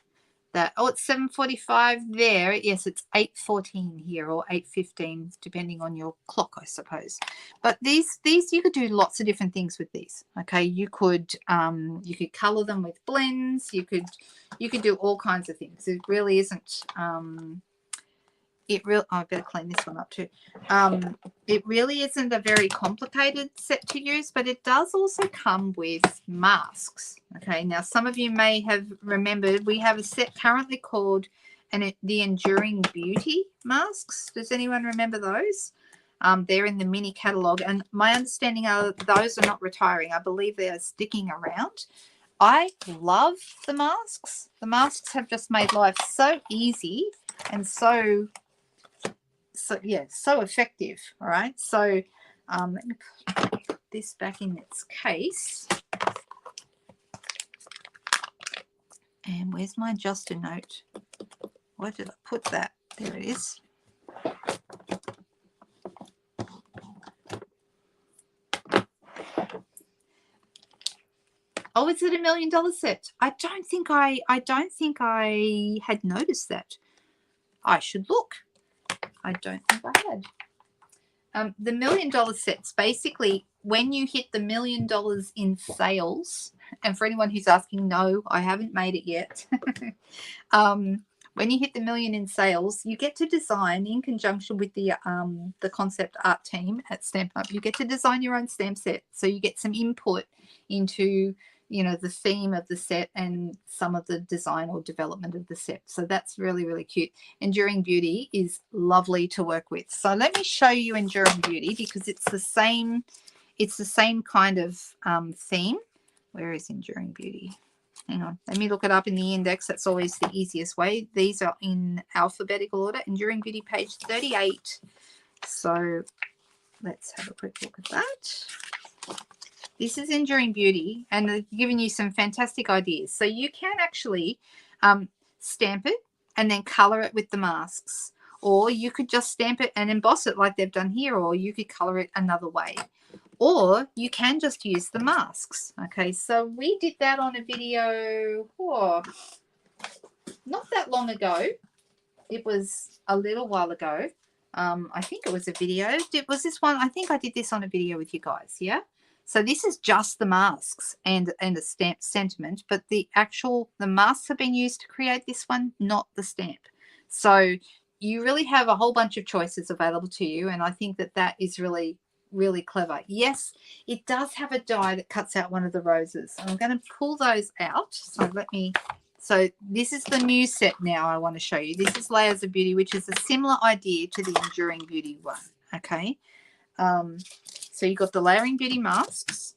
that, oh, it's 7:45 there. Yes, it's 8:14 here, or 8:15, depending on your clock, I suppose. But these you could do lots of different things with these. Okay, you could color them with blends. You could do all kinds of things. It really isn't. Oh, I better clean this one up too. It really isn't a very complicated set to use, but it does also come with masks. Okay, now some of you may have remembered we have a set currently called the Enduring Beauty masks. Does anyone remember those? They're in the mini catalogue, and my understanding are those are not retiring. I believe they are sticking around. I love the masks. The masks have just made life so easy and so effective. All right, so let me put this back in its case. And where's my adjuster note? Where did I put that? There it is. Oh, is it $1 million set? I don't think I had noticed that. I should look. I don't think I had. The $1 Million sets, basically, when you hit the $1 million in sales, and for anyone who's asking, no, I haven't made it yet. When you hit the $1 million in sales, you get to design in conjunction with the concept art team at Stampin' Up. You get to design your own stamp set, so you get some input into, you know, the theme of the set and some of the design or development of the set. So that's really, really cute. Enduring Beauty is lovely to work with. So let me show you Enduring Beauty, because it's the same kind of theme. Where is Enduring Beauty? Hang on, let me look it up in the index. That's always the easiest way. These are in alphabetical order. Enduring Beauty, page 38. So let's have a quick look at that. This is Enduring Beauty, and they've given you some fantastic ideas. So you can actually stamp it and then color it with the masks, or you could just stamp it and emboss it like they've done here, or you could color it another way, or you can just use the masks. Okay, so we did that on a video not that long ago. It was a little while ago. I think it was a video. Was this one? I think I did this on a video with you guys. Yeah. So this is just the masks and a stamp sentiment, but the masks have been used to create this one, not the stamp. So you really have a whole bunch of choices available to you, and I think that is really, really clever. Yes, it does have a die that cuts out one of the roses. I'm going to pull those out. So this is the new set now I want to show you. This is Layers of Beauty, which is a similar idea to the Enduring Beauty one. Okay. So you've got the Layering Beauty masks,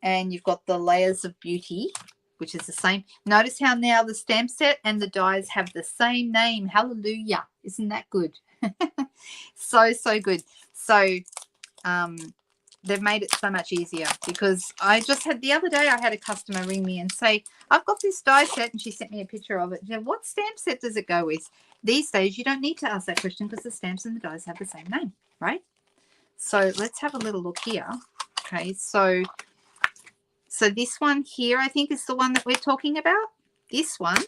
and you've got the Layers of Beauty, which is the same. Notice how now the stamp set and the dies have the same name. Hallelujah. Isn't that good? So good. So they've made it so much easier, because I just had the other day, I had a customer ring me and say, I've got this die set, and she sent me a picture of it. You know, what stamp set does it go with? These days, you don't need to ask that question, because the stamps and the dies have the same name, right? So let's have a little look here. Okay, so this one here, I think, is the one that we're talking about. This one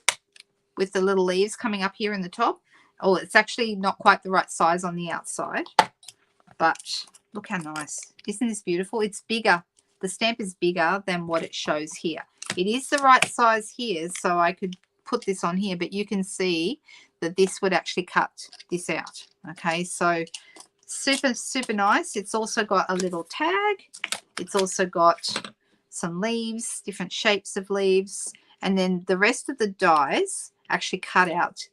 with the little leaves coming up here in the top. Oh, it's actually not quite the right size on the outside, but look how nice. Isn't this beautiful? It's bigger. The stamp is bigger than what it shows here. It is the right size here, so I could put this on here, but you can see that this would actually cut this out. Okay, so super, super nice. It's also got a little tag. It's also got some leaves, different shapes of leaves, and then the rest of the dies actually cut out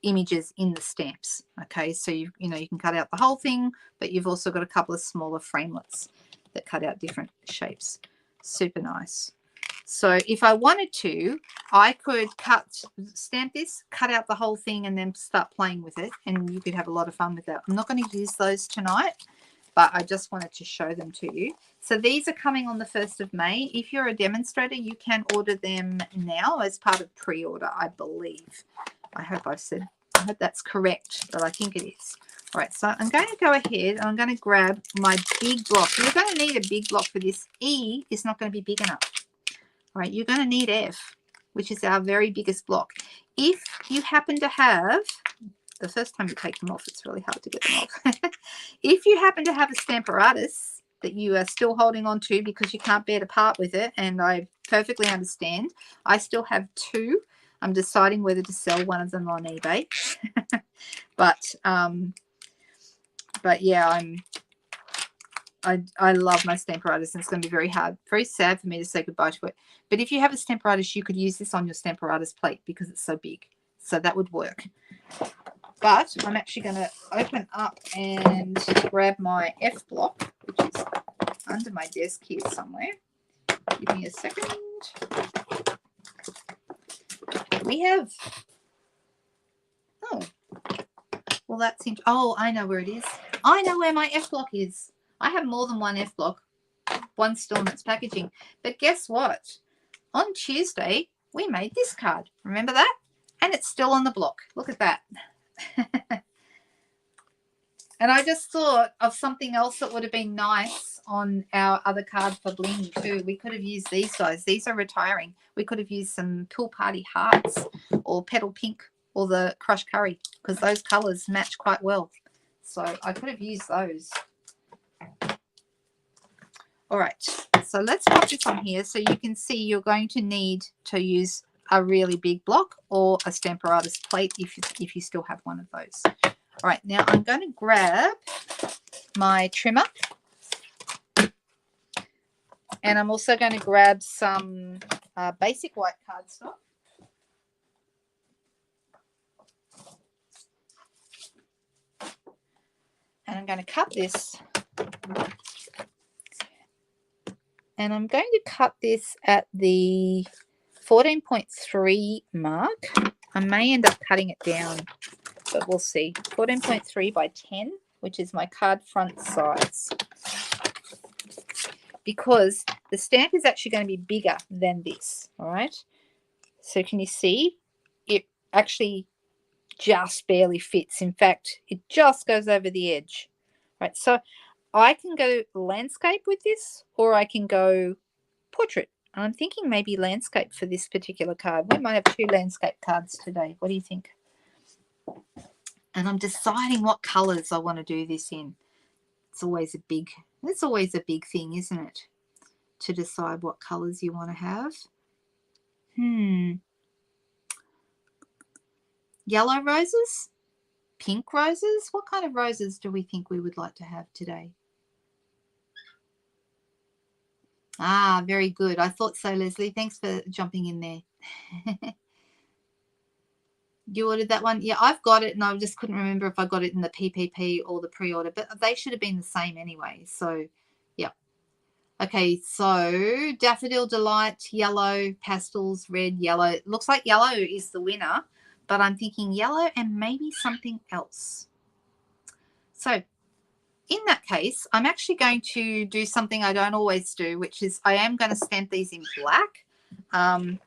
images in the stamps. Okay, so you can cut out the whole thing, but you've also got a couple of smaller framelits that cut out different shapes. Super nice. So if I wanted to, I could stamp this, cut out the whole thing, and then start playing with it, and you could have a lot of fun with that. I'm not going to use those tonight, but I just wanted to show them to you. So these are coming on the 1st of May. If you're a demonstrator, you can order them now as part of pre-order, I believe. I hope that's correct, but I think it is. All right, so I'm going to go ahead and I'm going to grab my big block. You're going to need a big block for this. E is not going to be big enough. All right, you're going to need F, which is our very biggest block. If you happen to have, the first time you take them off, it's really hard to get them off. If you happen to have a Stamparatus that you are still holding on to because you can't bear to part with it, and I perfectly understand, I still have 2. I'm deciding whether to sell one of them on eBay. but yeah, I love my Stamparatus, and it's going to be very hard, very sad for me to say goodbye to it. But if you have a Stamparatus, you could use this on your Stamparatus plate because it's so big. So that would work. But I'm actually going to open up and grab my F block, which is under my desk here somewhere. Give me a second. We have, well, that's interesting. Oh, I know where it is. I know where my F block is. I have more than one F block. One still in its packaging. But guess what? On Tuesday, we made this card. Remember that? And it's still on the block. Look at that. And I just thought of something else that would have been nice on our other card for bling too. We could have used these guys. These are retiring. We could have used some Pool Party hearts or petal pink or the crushed curry, because those colours match quite well. So I could have used those. All right, so let's pop this on here so you can see you're going to need to use a really big block or a Stamparatus plate if you still have one of those. All right, now I'm going to grab my trimmer, and I'm also going to grab some basic white cardstock. And I'm going to cut this. And I'm going to cut this at the 14.3 mark. I may end up cutting it down, but we'll see. 14.3 by 10, which is my card front size. Because the stamp is actually going to be bigger than this, all right? So can you see? It actually just barely fits. In fact, it just goes over the edge. Right, so I can go landscape with this, or I can go portrait. I'm thinking maybe landscape for this particular card. We might have 2 landscape cards today. What do you think? And I'm deciding what colors I want to do this in. It's always a big thing, isn't it? To decide what colors you want to have. Yellow roses? Pink roses? What kind of roses do we think we would like to have today? Ah, very good. I thought so, Leslie. Thanks for jumping in there. You ordered that one? Yeah, I've got it, and I just couldn't remember if I got it in the PPP or the pre-order, but they should have been the same anyway. So, yeah. Okay, so Daffodil Delight, yellow, pastels, red, yellow. It looks like yellow is the winner, but I'm thinking yellow and maybe something else. So in that case, I'm actually going to do something I don't always do, which is I am going to stamp these in black.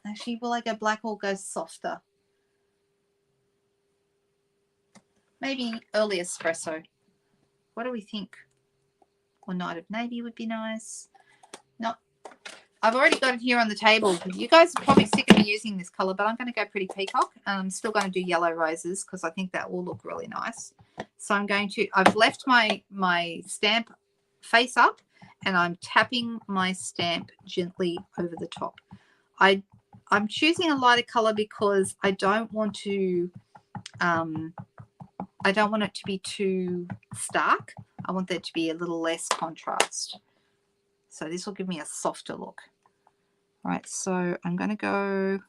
Actually, will I go black or go softer? Maybe early espresso. What do we think? Or night of navy would be nice. No, I've already got it here on the table. You guys are probably sick of me using this color, but I'm going to go pretty peacock. I'm still going to do yellow roses because I think that will look really nice. So I've left my stamp face up, and I'm tapping my stamp gently over the top. I'm choosing a lighter color because I don't want it to be too stark. I want there to be a little less contrast. So this will give me a softer look. All right, so I'm going to go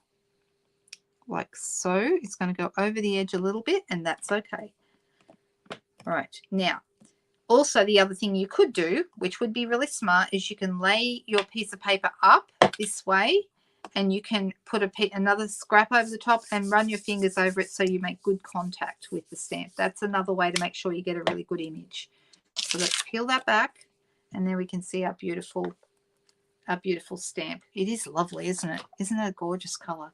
like so. It's going to go over the edge a little bit, and that's okay. All right, now, also the other thing you could do, which would be really smart, is you can lay your piece of paper up this way, and you can put another scrap over the top and run your fingers over it so you make good contact with the stamp. That's another way to make sure you get a really good image. So let's peel that back, and then we can see our beautiful stamp. It is lovely, isn't it? Isn't it a gorgeous color?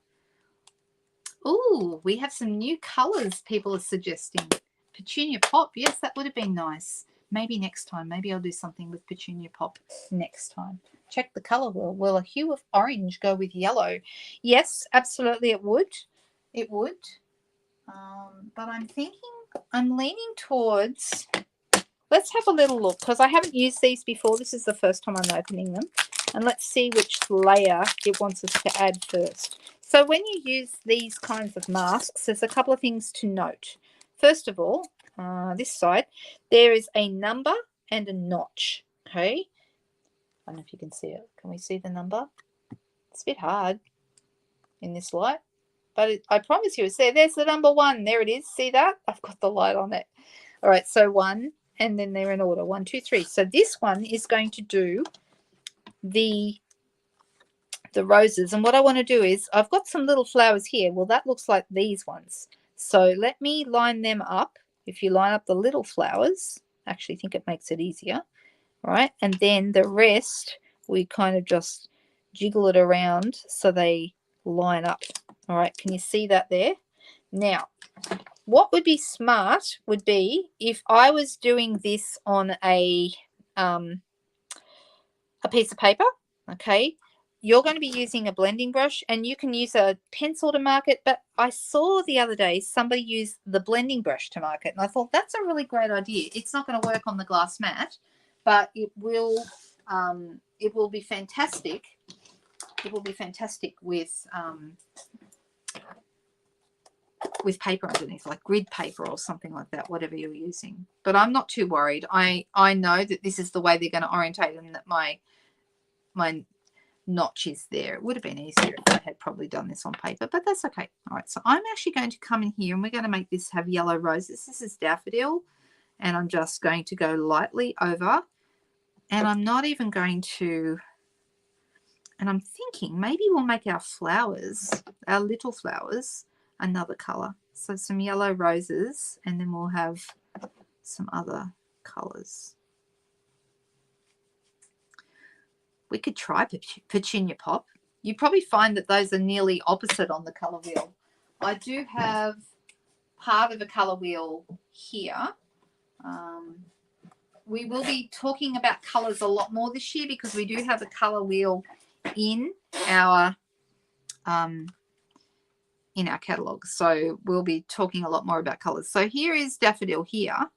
Oh, we have some new colors people are suggesting. Petunia Pop. Yes, that would have been nice. Maybe next time. Maybe I'll do something with Petunia Pop next time. Check the color wheel. Will a hue of orange go with yellow? Yes, absolutely it would. It would. But I'm leaning towards, let's have a little look, because I haven't used these before. This is the first time I'm opening them. And let's see which layer it wants us to add first. So when you use these kinds of masks, there's a couple of things to note. First of all, this side, there is a number and a notch, okay? I don't know if you can see it. Can we see the number? It's a bit hard in this light, but I promise you it's there. There's the number 1. There it is. See that? I've got the light on it. All right, so 1, and then they're in order. 1, 2, 3. So this one is going to do the roses, and what I want to do is I've got some little flowers here. Well, that looks like these ones. So let me line them up. If you line up the little flowers, I actually think it makes it easier. All right, and then the rest we kind of just jiggle it around so they line up. All right, can you see that there? Now, what would be smart would be if I was doing this on a piece of paper, okay, you're going to be using a blending brush, and you can use a pencil to mark it, but I saw the other day somebody use the blending brush to mark it, and I thought that's a really great idea. It's not going to work on the glass mat, but it will be fantastic. It will be fantastic with paper underneath, like grid paper or something like that, whatever you're using. But I'm not too worried. I know that this is the way they're going to orientate, and that my notch is there. It would have been easier if I had probably done this on paper, but that's okay. All right, so I'm actually going to come in here, and we're going to make this have yellow roses. This is daffodil, and I'm just going to go lightly over, and I'm not even going to, and I'm thinking maybe we'll make our flowers, our little flowers, another color. So some yellow roses, and then we'll have some other colors. We could try Petunia Pop. You probably find that those are nearly opposite on the color wheel. I do have part of a color wheel here. We will be talking about colors a lot more this year, because we do have a color wheel in our catalog. So we'll be talking a lot more about colors. So here is daffodil here.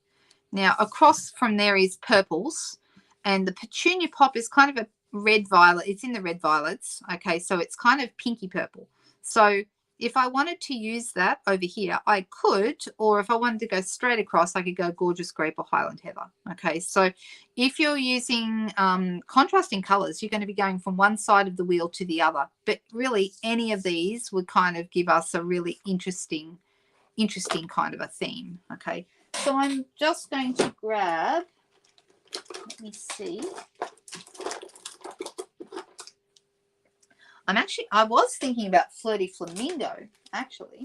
Now across from there is purples, and the Petunia Pop is kind of a red violet. It's in the red violets. Okay, so it's kind of pinky purple. So if I wanted to use that over here, I could, or if I wanted to go straight across, I could go Gorgeous Grape or Highland Heather. Okay, so if you're using contrasting colors, you're going to be going from one side of the wheel to the other. But really, any of these would kind of give us a really interesting kind of a theme. Okay, so I'm just going to grab, let me see. I was thinking about Flirty Flamingo, actually.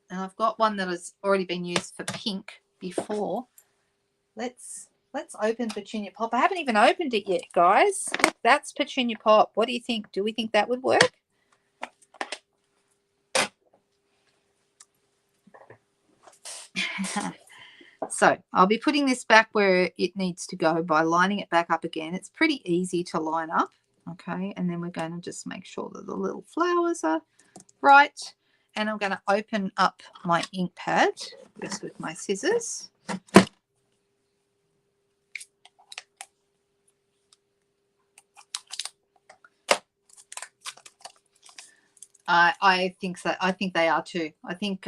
And I've got one that has already been used for pink before. Let's open Petunia Pop. I haven't even opened it yet, guys. Look, that's Petunia Pop. What do you think? Do we think that would work? So I'll be putting this back where it needs to go by lining it back up again. It's pretty easy to line up. Okay, and then we're going to just make sure that the little flowers are right. And I'm going to open up my ink pad just with my scissors. I think so. I think they are too. I think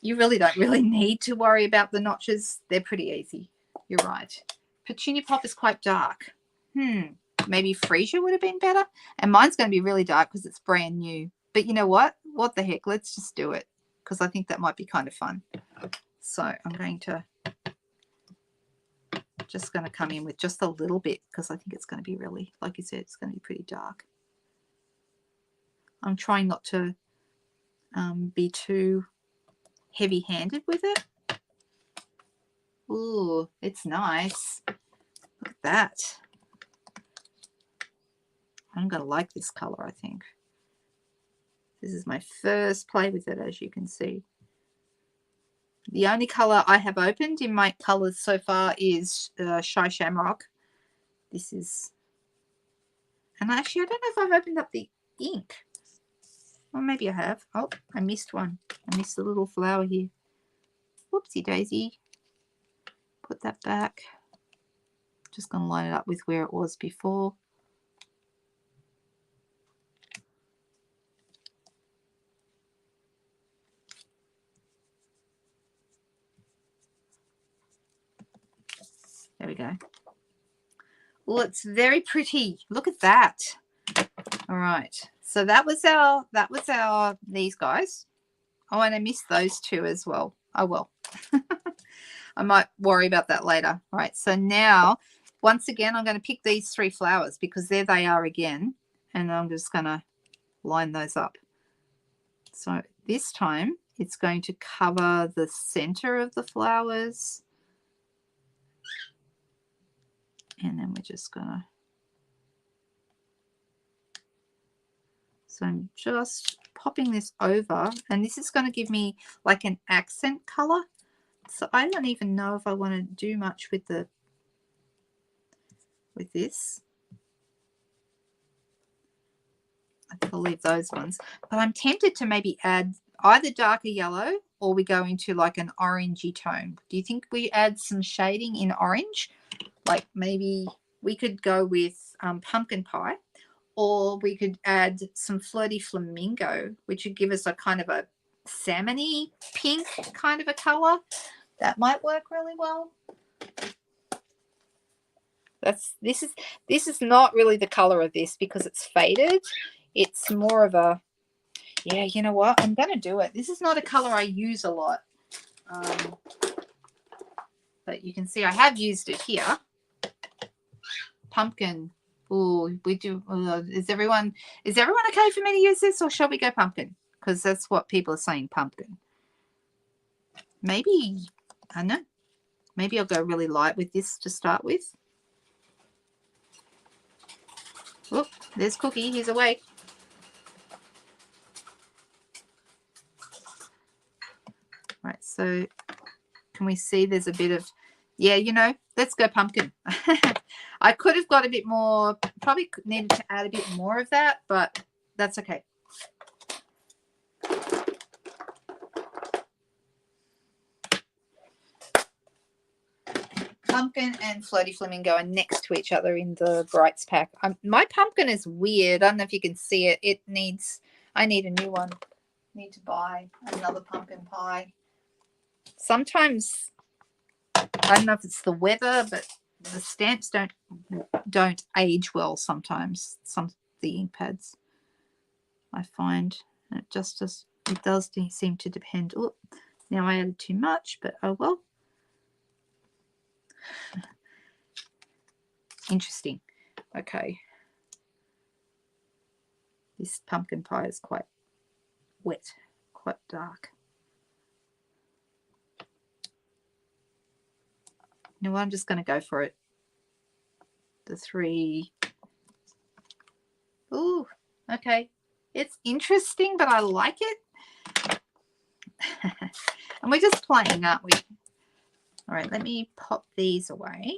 you really don't need to worry about the notches. They're pretty easy. You're right. Petunia Pop is quite dark. Maybe Freesia would have been better. And mine's going to be really dark because it's brand new. But you know what? What the heck? Let's just do it, because I think that might be kind of fun. So I'm going to come in with just a little bit, because I think it's going to be really, like you said, it's going to be pretty dark. I'm trying not to be too heavy-handed with it. Ooh, it's nice. Look at that. I'm going to like this color, I think. This is my first play with it, as you can see. The only color I have opened in my colors so far is Shy Shamrock. This is, and actually I don't know if I've opened up the ink. Well, maybe I have. Oh, I missed one. I missed the little flower here. Whoopsie daisy. Put that back. Just going to line it up with where it was before. There we go. Well, it's very pretty. Look at that. All right. So that was our these guys. Oh, and I missed those two as well. Oh, well. I might worry about that later. All right. So now, once again, I'm going to pick these three flowers, because there they are again. And I'm just going to line those up. So this time, it's going to cover the center of the flowers. And then we're just going to, so I'm just popping this over, and this is going to give me like an accent color. So I don't even know if I want to do much with this. I think I'll leave those ones. But I'm tempted to maybe add either darker yellow or we go into like an orangey tone. Do you think we add some shading in orange? Like maybe we could go with pumpkin pie, or we could add some flirty flamingo, which would give us a kind of a salmony pink kind of a color. That might work really well. This is not really the color of this because it's faded. It's more of a, yeah, you know what? I'm going to do it. This is not a color I use a lot. But you can see I have used it here. Pumpkin. Oh, we do. Is everyone okay for me to use this, or shall we go pumpkin? Because that's what people are saying, pumpkin. Maybe, I don't know. Maybe I'll go really light with this to start with. Oh, there's Cookie. He's awake. Right, so can we see there's a bit of, yeah, you know, let's go pumpkin. I could have got a bit more, probably needed to add a bit more of that, but that's okay. Pumpkin and floaty flamingo are next to each other in the brights pack. My pumpkin is weird. I don't know if you can see it. I need a new one. Need to buy another pumpkin pie. Sometimes, I don't know if it's the weather, but the stamps don't age well sometimes. Some of the ink pads, I find. It does seem to depend. Oh, now I added too much, but oh well. Interesting. Okay. This pumpkin pie is quite wet, quite dark. You know what? I'm just going to go for it. The 3. Ooh, okay. It's interesting, but I like it. And we're just playing, aren't we? All right, let me pop these away.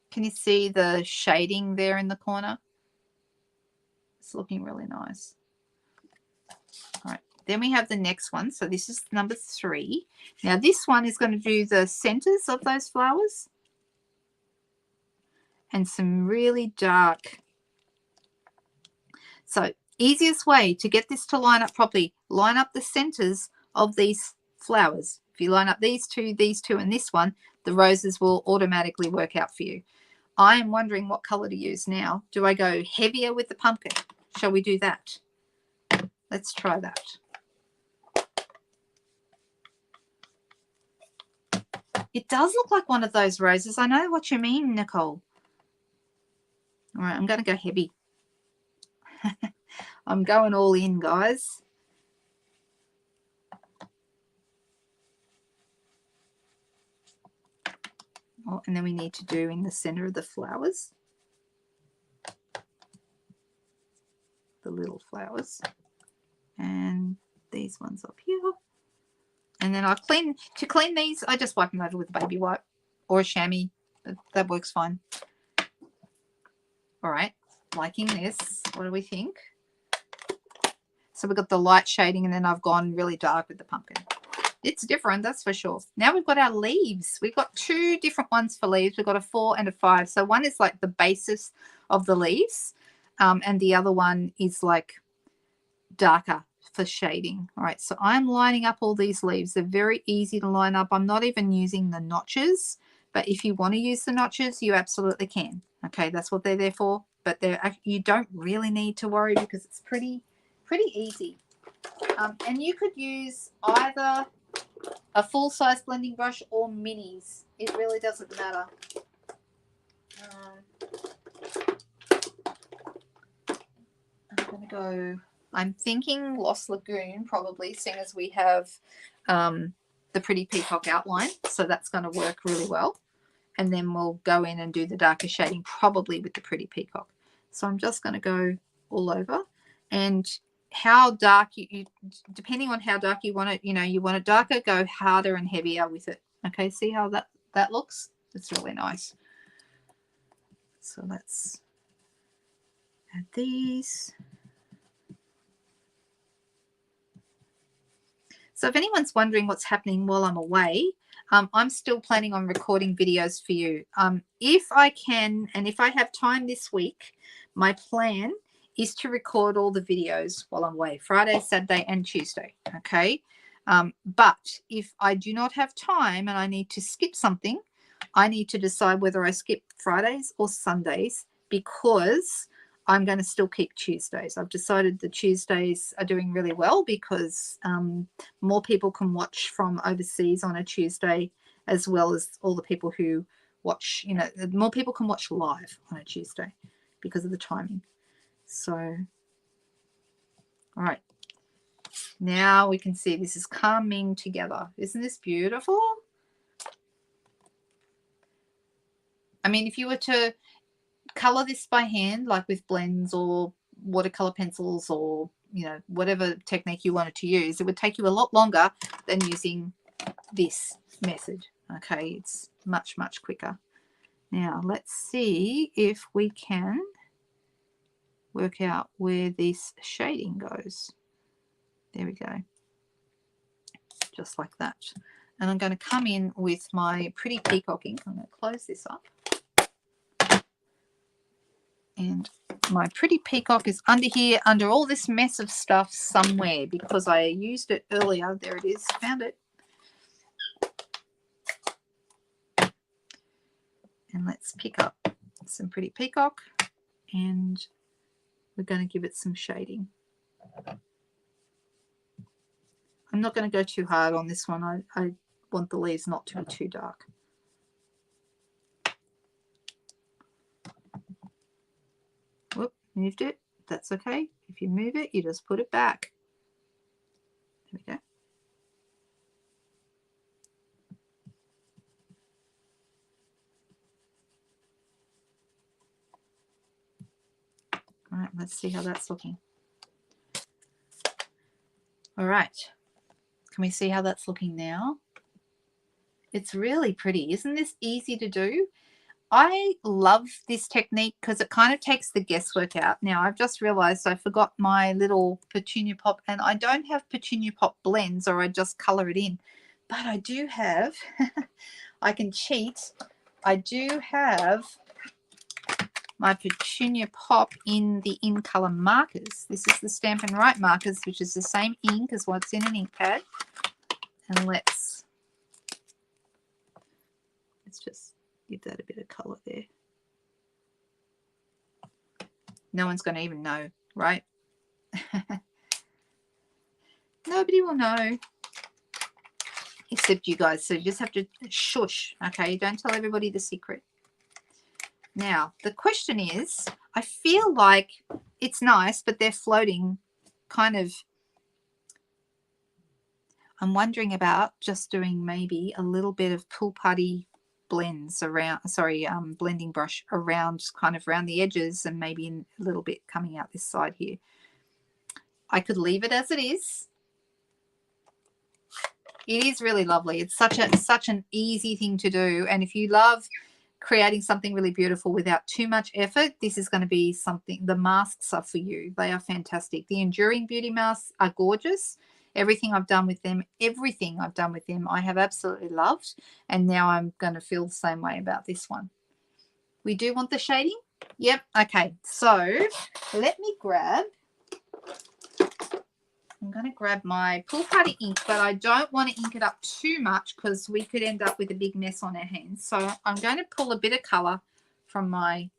Can you see the shading there in the corner? It's looking really nice. All right, then we have the next one. So this is number 3. Now this one is going to do the centers of those flowers and some really dark. So easiest way to get this to line up properly, line up the centers of these flowers. If you line up these two, and this one, the roses will automatically work out for you. I am wondering what color to use now. Do I go heavier with the pumpkin? Shall we do that? Let's try that. It does look like one of those roses. I know what you mean, Nicole. All right, I'm going to go heavy. I'm going all in, guys. Oh, and then we need to do in the center of the flowers, the little flowers, and these ones up here. And then to clean these, I just wipe them over with a baby wipe or a chamois. That works fine. All right, liking this. What do we think? So we've got the light shading, and then I've gone really dark with the pumpkin. It's different, that's for sure. Now we've got our leaves. We've got 2 different ones for leaves. We've got a 4 and a 5. So one is like the basis of the leaves, and the other one is like darker for shading. All right, so I'm lining up all these leaves. They're very easy to line up. I'm not even using the notches, but if you want to use the notches, you absolutely can. Okay, that's what they're there for. But you don't really need to worry because it's pretty easy. And you could use either a full-size blending brush or minis. It really doesn't matter. I'm thinking Lost Lagoon probably, seeing as we have the Pretty Peacock outline. So that's going to work really well. And then we'll go in and do the darker shading probably with the Pretty Peacock. So I'm just going to go all over. And how dark you depending on how dark you want it, you want it darker, go harder and heavier with it. Okay, see how that looks? It's really nice. So let's Add these. So if anyone's wondering what's happening while I'm away, I'm still planning on recording videos for you. If I can, and if I have time this week, my plan is to record all the videos while I'm away, Friday, Saturday, and Tuesday, okay? But if I do not have time and I need to skip something, I need to decide whether I skip Fridays or Sundays, because I'm going to still keep Tuesdays. I've decided the Tuesdays are doing really well because more people can watch from overseas on a Tuesday, as well as all the people who watch, you know, more people can watch live on a Tuesday because of the timing. So, all right. Now we can see this is coming together. Isn't this beautiful? I mean, if you were to color this by hand, like with blends or watercolor pencils or, you know, whatever technique you wanted to use, it would take you a lot longer than using this method. Okay, it's much, much quicker. Now let's see if we can work out where this shading goes. There we go, just like that. And I'm going to come in with my Pretty Peacock ink. I'm going to close this up. And my Pretty Peacock is under here, under all this mess of stuff somewhere, because I used it earlier. There it is, found it. And let's pick up some Pretty Peacock, and we're going to give it some shading. I'm not going to go too hard on this one. I want the leaves not to be too dark. Whoop, moved it. That's okay. If you move it, you just put it back. There we go. All right, let's see how that's looking. All right. Can we see how that's looking now? It's really pretty. Isn't this easy to do? I love this technique because it kind of takes the guesswork out. Now, I've just realized I forgot my little Petunia Pop, and I don't have Petunia Pop blends, or I just color it in. But I do have, I can cheat, I do have my Petunia Pop in the In Color markers. This is the Stampin' Up markers, which is the same ink as what's in an ink pad. And let's just give that a bit of color there. No one's going to even know, right? Nobody will know except you guys. So you just have to shush, okay? Don't tell everybody the secret. Now, the question is, I feel like it's nice, but they're floating kind of. I'm wondering about just doing maybe a little bit of Pool Party blends around, blending brush around, kind of around the edges, and maybe a little bit coming out this side here. I could leave it as it is. It is really lovely. It's such an easy thing to do. And if you love creating something really beautiful without too much effort, this is going to be something. The masks are for you. They are fantastic. The Enduring Beauty masks are gorgeous. Everything I've done with them, I have absolutely loved. And now I'm going to feel the same way about this one. We do want the shading? Yep. Okay. So let me grab. I'm going to grab my Pool Party ink, but I don't want to ink it up too much because we could end up with a big mess on our hands. So I'm going to pull a bit of colour from my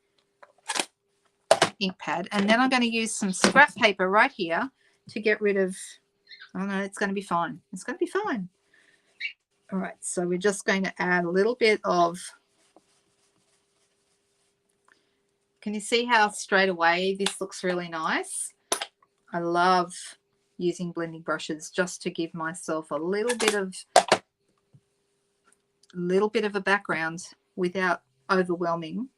ink pad, and then I'm going to use some scrap paper right here to get rid of, oh no, it's going to be fine. It's going to be fine. All right, so we're just going to add a little bit of, can you see how straight away this looks really nice? I love using blending brushes just to give myself a little bit of a background without overwhelming.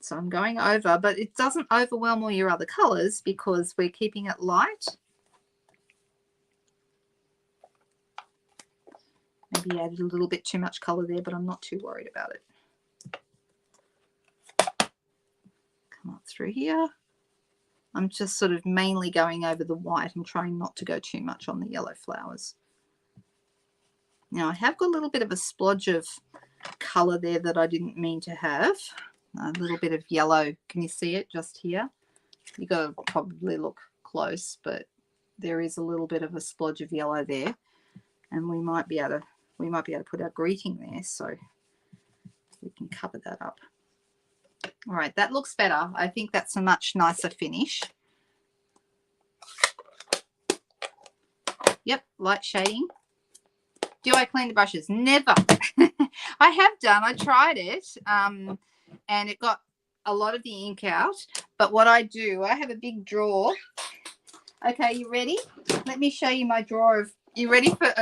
So I'm going over, but it doesn't overwhelm all your other colors because we're keeping it light. Maybe added a little bit too much color there, but I'm not too worried about it. through here. I'm just sort of mainly going over the white. I'm trying not to go too much on the yellow flowers. Now I have got a little bit of a splodge of color there that I didn't mean to have. A little bit of yellow. Can you see it just here? You got to probably look close, but there is a little bit of a splodge of yellow there, and we might be able to put our greeting there, so we can cover that up. All right, that looks better. I think that's a much nicer finish. Yep, light shading. Do I clean the brushes? Never. I have done. I tried it, and it got a lot of the ink out. But what I do, I have a big drawer. Okay, you ready? Let me show you my drawer of. You ready for?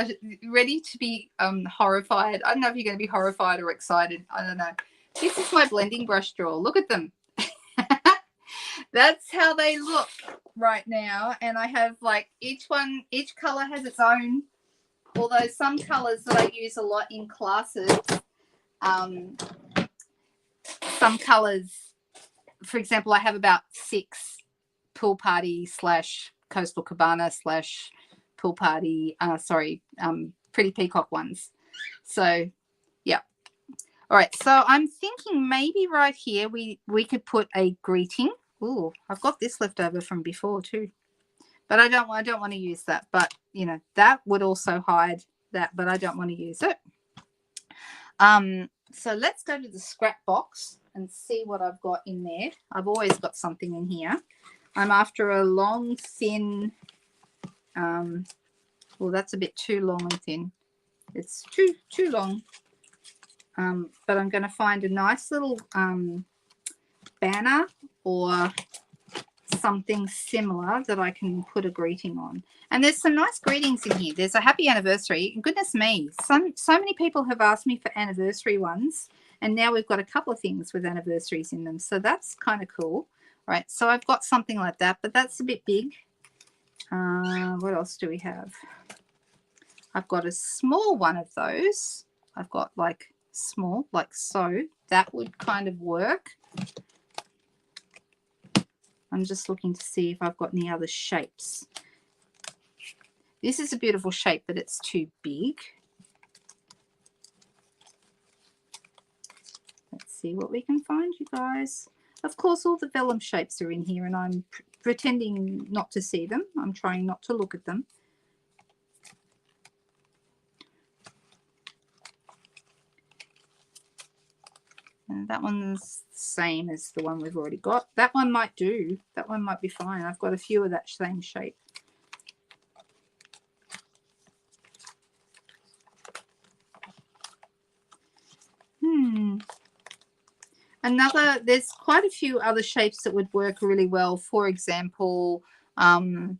Ready to be horrified? I don't know if you're going to be horrified or excited. I don't know. This is my blending brush drawer. Look at them. That's how they look right now. And I have like each color has its own. Although some colors that I use a lot in classes, some colors, for example, I have about 6 pool party / coastal cabana / pool party, pretty peacock ones. So, yeah. All right. So I'm thinking maybe right here we could put a greeting. Ooh, I've got this left over from before too. But I don't want to use that. But, you know, that would also hide that, but I don't want to use it. So let's go to the scrap box and see what I've got in there. I've always got something in here. I'm after a long, thin, well, that's a bit too long and thin. It's too long. But I'm going to find a nice little banner or something similar that I can put a greeting on. And there's some nice greetings in here. There's a happy anniversary. Goodness me, so many people have asked me for anniversary ones, and now we've got a couple of things with anniversaries in them, so that's kind of cool. Right, so I've got something like that, but that's a bit big. What else do we have? I've got a small one of those. I've got like small, like so. That would kind of work. I'm just looking to see if I've got any other shapes. This is a beautiful shape, but it's too big. Let's see what we can find, you guys. Of course, all the vellum shapes are in here, and I'm pretending not to see them. I'm trying not to look at them. And that one's the same as the one we've already got. That one might do. That one might be fine. I've got a few of that same shape. There's quite a few other shapes that would work really well. For example, I'm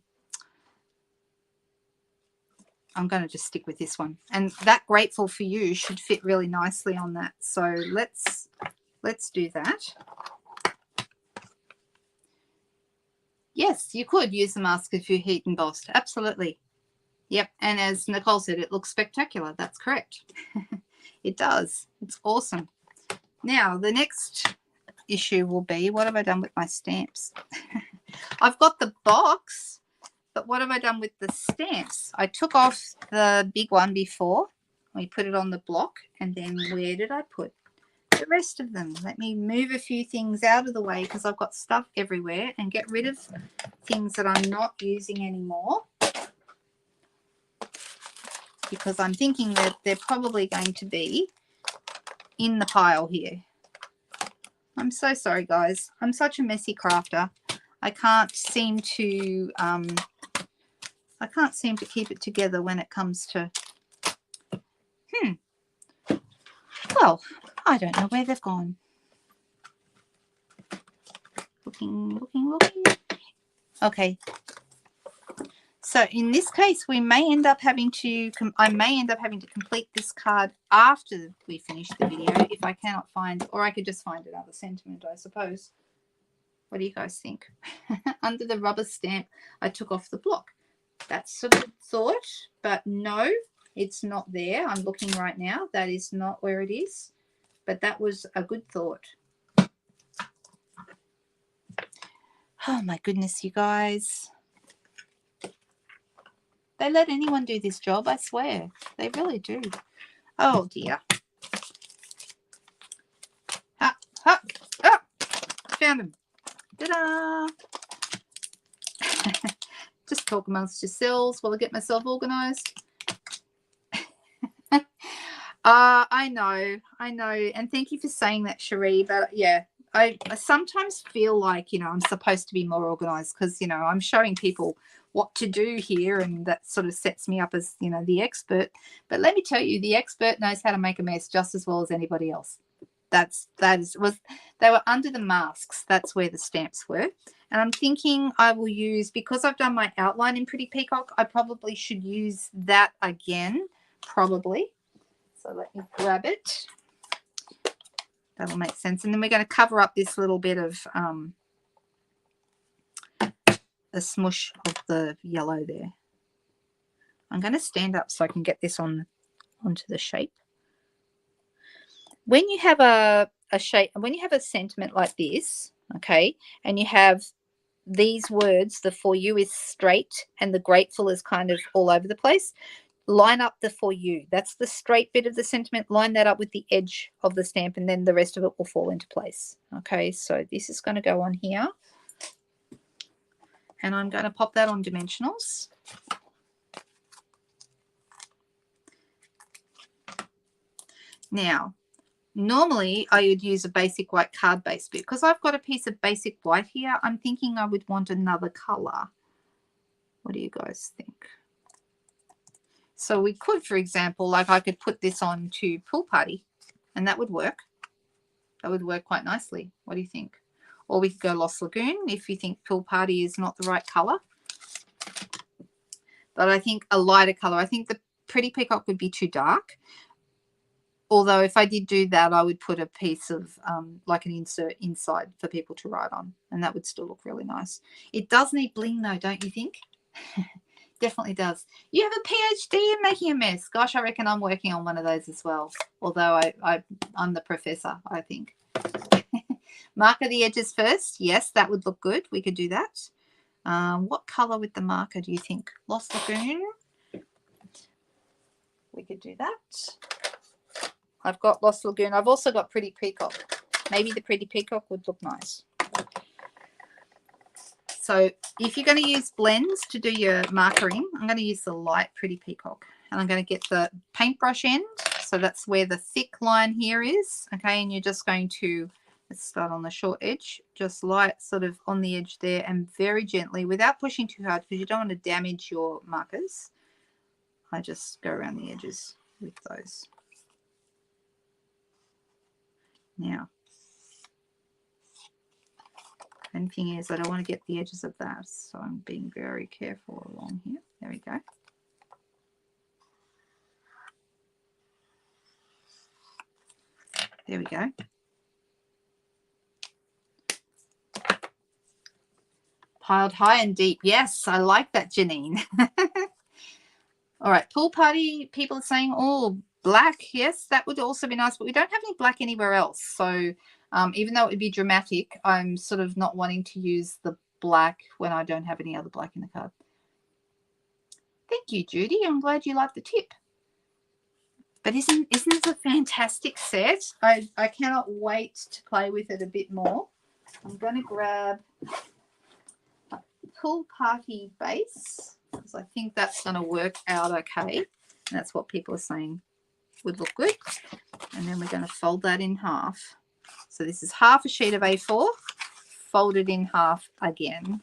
going to just stick with this one. And that Grateful for You should fit really nicely on that. So let's do that. Yes, you could use the mask if you heat embossed. Absolutely. Yep. And as Nicole said, it looks spectacular. That's correct. It does. It's awesome. Now, the next issue will be, what have I done with my stamps? I've got the box, but what have I done with the stamps? I took off the big one before. We put it on the block, and then where did I put the rest of them? Let me move a few things out of the way because I've got stuff everywhere, and get rid of things that I'm not using anymore, because I'm thinking that they're probably going to be in the pile here. I'm so sorry, guys. I'm such a messy crafter. I can't seem to keep it together when it comes to well, I don't know where they've gone. Looking. Okay. So in this case, I may end up having to complete this card after we finish the video if I cannot find, or I could just find another sentiment, I suppose. What do you guys think? Under the rubber stamp, I took off the block. That's a good thought, but no, it's not there. I'm looking right now. That is not where it is, but that was a good thought. Oh my goodness, you guys. They let anyone do this job, I swear. They really do. Oh dear. Ha, ha, ah, found him. Ta-da! Just talk amongst yourselves while I get myself organised. I know. And thank you for saying that, Cherie. But yeah, I sometimes feel like, you know, I'm supposed to be more organised because, you know, I'm showing people what to do here, and that sort of sets me up as, you know, the expert. But let me tell you, the expert knows how to make a mess just as well as anybody else. They were under the masks. That's where the stamps were. And I'm thinking I will use, because I've done my outline in Pretty Peacock, I probably should use that again, probably. So let me grab it. That'll make sense. And then we're going to cover up this little bit of the smush of the yellow there. I'm going to stand up so I can get this onto the shape. When you have a shape, when you have a sentiment like this, okay, and you have these words, the for you is straight and the grateful is kind of all over the place, line up the for you. That's the straight bit of the sentiment. Line that up with the edge of the stamp, and then the rest of it will fall into place. Okay, so this is going to go on here. And I'm going to pop that on dimensionals. Now, normally I would use a basic white card base, but because I've got a piece of basic white here, I'm thinking I would want another color. What do you guys think? So we could, for example, like I could put this on to Pool Party, and that would work. That would work quite nicely. What do you think? Or we could go Lost Lagoon if you think Pool Party is not the right color. But I think a lighter color. I think the Pretty Peacock would be too dark. Although if I did do that, I would put a piece of like an insert inside for people to write on, and that would still look really nice. It does need bling though, don't you think? Definitely does. You have a PhD in making a mess. Gosh, I reckon I'm working on one of those as well. Although I'm the professor, I think. Marker the edges first. Yes, that would look good. We could do that. What color with the marker do you think? Lost Lagoon. We could do that. I've got Lost Lagoon. I've also got Pretty Peacock. Maybe the Pretty Peacock would look nice. So if you're going to use blends to do your markering, I'm going to use the light Pretty Peacock. And I'm going to get the paintbrush end. So that's where the thick line here is. Okay, and you're just going to, let's start on the short edge. Just light sort of on the edge there, and very gently, without pushing too hard because you don't want to damage your markers. I just go around the edges with those. Now, and the thing is, I don't want to get the edges of that, so I'm being very careful along here. There we go. There we go. Piled high and deep. Yes, I like that, Janine. All right, Pool Party, people are saying, oh, black. Yes, that would also be nice, but we don't have any black anywhere else. So even though it would be dramatic, I'm sort of not wanting to use the black when I don't have any other black in the card. Thank you, Judy. I'm glad you like the tip. But isn't this a fantastic set? I cannot wait to play with it a bit more. I'm going to grab a Pool Party base because I think that's going to work out okay. And that's what people are saying would look good. And then we're going to fold that in half. So this is half a sheet of A4 folded in half again.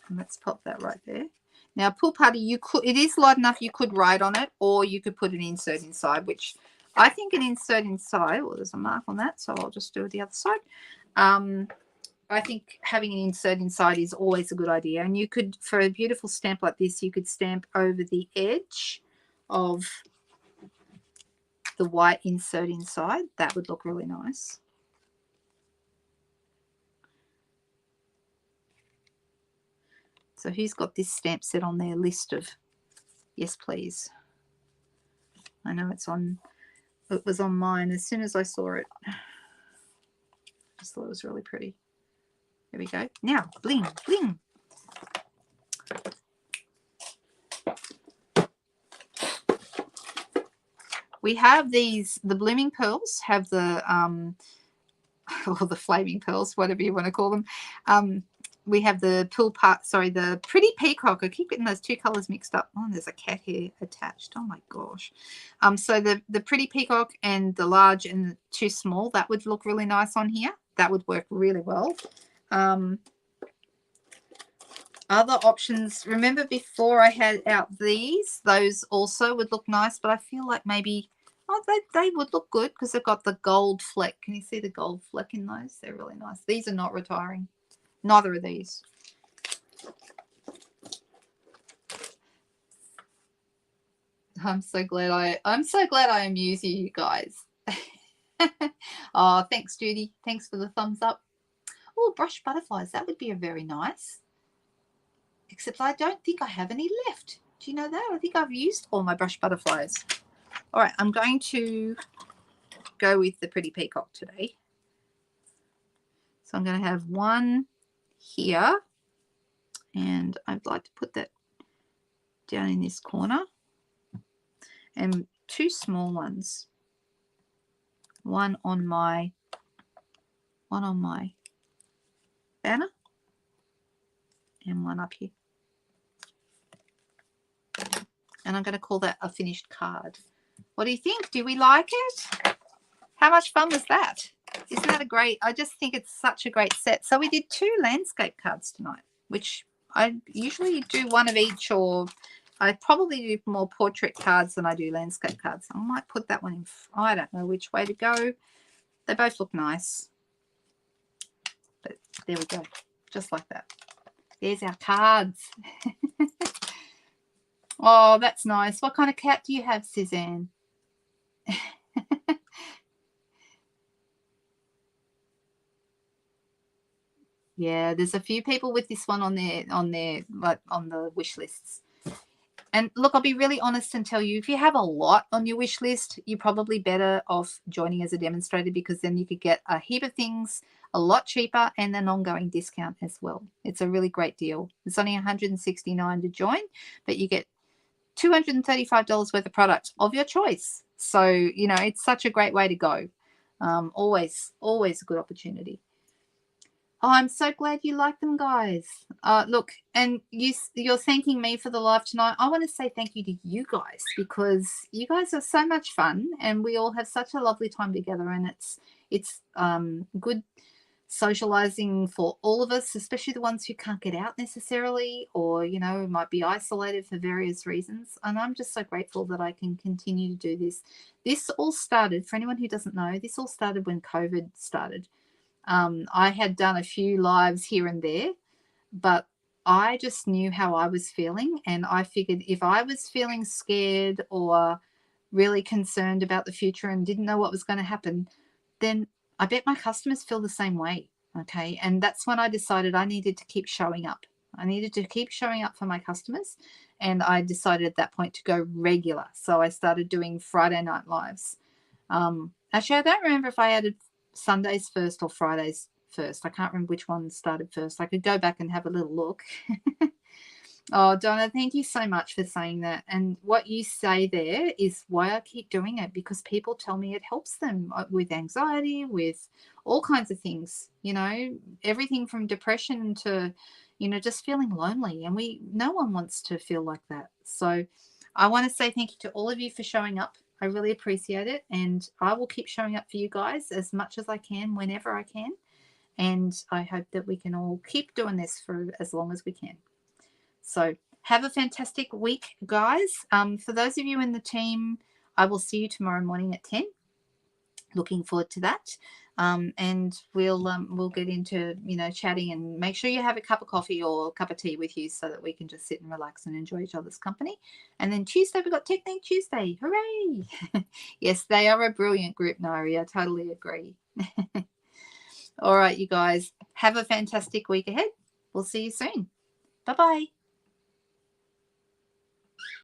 And let's pop that right there. Now, Pool Party, it is light enough you could write on it, or you could put an insert inside, which I think an insert inside, well, there's a mark on that, so I'll just do it the other side. I think having an insert inside is always a good idea. And you could, for a beautiful stamp like this, you could stamp over the edge of the white insert inside. That would look really nice. So who's got this stamp set on their list of yes, please? I know it's on it was on mine as soon as I saw it. I just thought it was really pretty. There we go. Now, bling, bling. We have these, the blooming pearls have the, or the flaming pearls, whatever you want to call them. We have the the pretty peacock. I keep getting those two colors mixed up. Oh, there's a cat here attached. Oh my gosh. So the pretty peacock and the large and the too small, that would look really nice on here. That would work really well. Other options, remember before I had out those also would look nice, but I feel like maybe, oh, they would look good because they've got the gold fleck. Can you see the gold fleck in those? They're really nice. These are not retiring. Neither are these. I'm so glad I amuse you guys. Oh, thanks, Judy. Thanks for the thumbs up. Oh, brush butterflies. That would be a very nice. Except I don't think I have any left. Do you know that? I think I've used all my brush butterflies. All right, I'm going to go with the pretty peacock today. So I'm going to have one here, and I'd like to put that down in this corner, and two small ones. One on my banner, and one up here. And I'm going to call that a finished card. What do you think? Do we like it? How much fun was that? Isn't that a great? I just think it's such a great set. So we did 2 landscape cards tonight, which I usually do one of each, or I probably do more portrait cards than I do landscape cards. I might put that one in. I don't know which way to go. They both look nice. But there we go. Just like that. There's our cards. Oh, that's nice. What kind of cat do you have, Suzanne? Yeah, there's a few people with this one on the wish lists. And look, I'll be really honest and tell you, if you have a lot on your wish list, you're probably better off joining as a demonstrator, because then you could get a heap of things a lot cheaper and an ongoing discount as well. It's a really great deal. It's only $169 to join, but you get $235 worth of product of your choice. So, you know, it's such a great way to go. Always a good opportunity. Oh, I'm so glad you like them, guys. Look, and you're thanking me for the live tonight. I want to say thank you to you guys, because you guys are so much fun, and we all have such a lovely time together, and it's good socializing for all of us, especially the ones who can't get out necessarily, or, you know, might be isolated for various reasons. And I'm just so grateful that I can continue to do this. This all started, for anyone who doesn't know, this all started when COVID started. I had done a few lives here and there, but I just knew how I was feeling, and I figured if I was feeling scared or really concerned about the future and didn't know what was going to happen, then I bet my customers feel the same way. Okay. And that's when I decided I needed to keep showing up. I needed to keep showing up for my customers. And I decided at that point to go regular. So I started doing Friday night lives. Actually, I don't remember if I added Sundays first or Fridays first. I can't remember which one started first. I could go back and have a little look. Oh, Donna, thank you so much for saying that. And what you say there is why I keep doing it, because people tell me it helps them with anxiety, with all kinds of things, you know, everything from depression to, you know, just feeling lonely. And no one wants to feel like that. So I want to say thank you to all of you for showing up. I really appreciate it. And I will keep showing up for you guys as much as I can, whenever I can. And I hope that we can all keep doing this for as long as we can. So have a fantastic week, guys. For those of you in the team, I will see you tomorrow morning at 10. Looking forward to that. And we'll get into, you know, chatting, and make sure you have a cup of coffee or a cup of tea with you so that we can just sit and relax and enjoy each other's company. And then Tuesday, we've got Technique Tuesday. Hooray! Yes, they are a brilliant group, Nari. I totally agree. All right, you guys, have a fantastic week ahead. We'll see you soon. Bye-bye.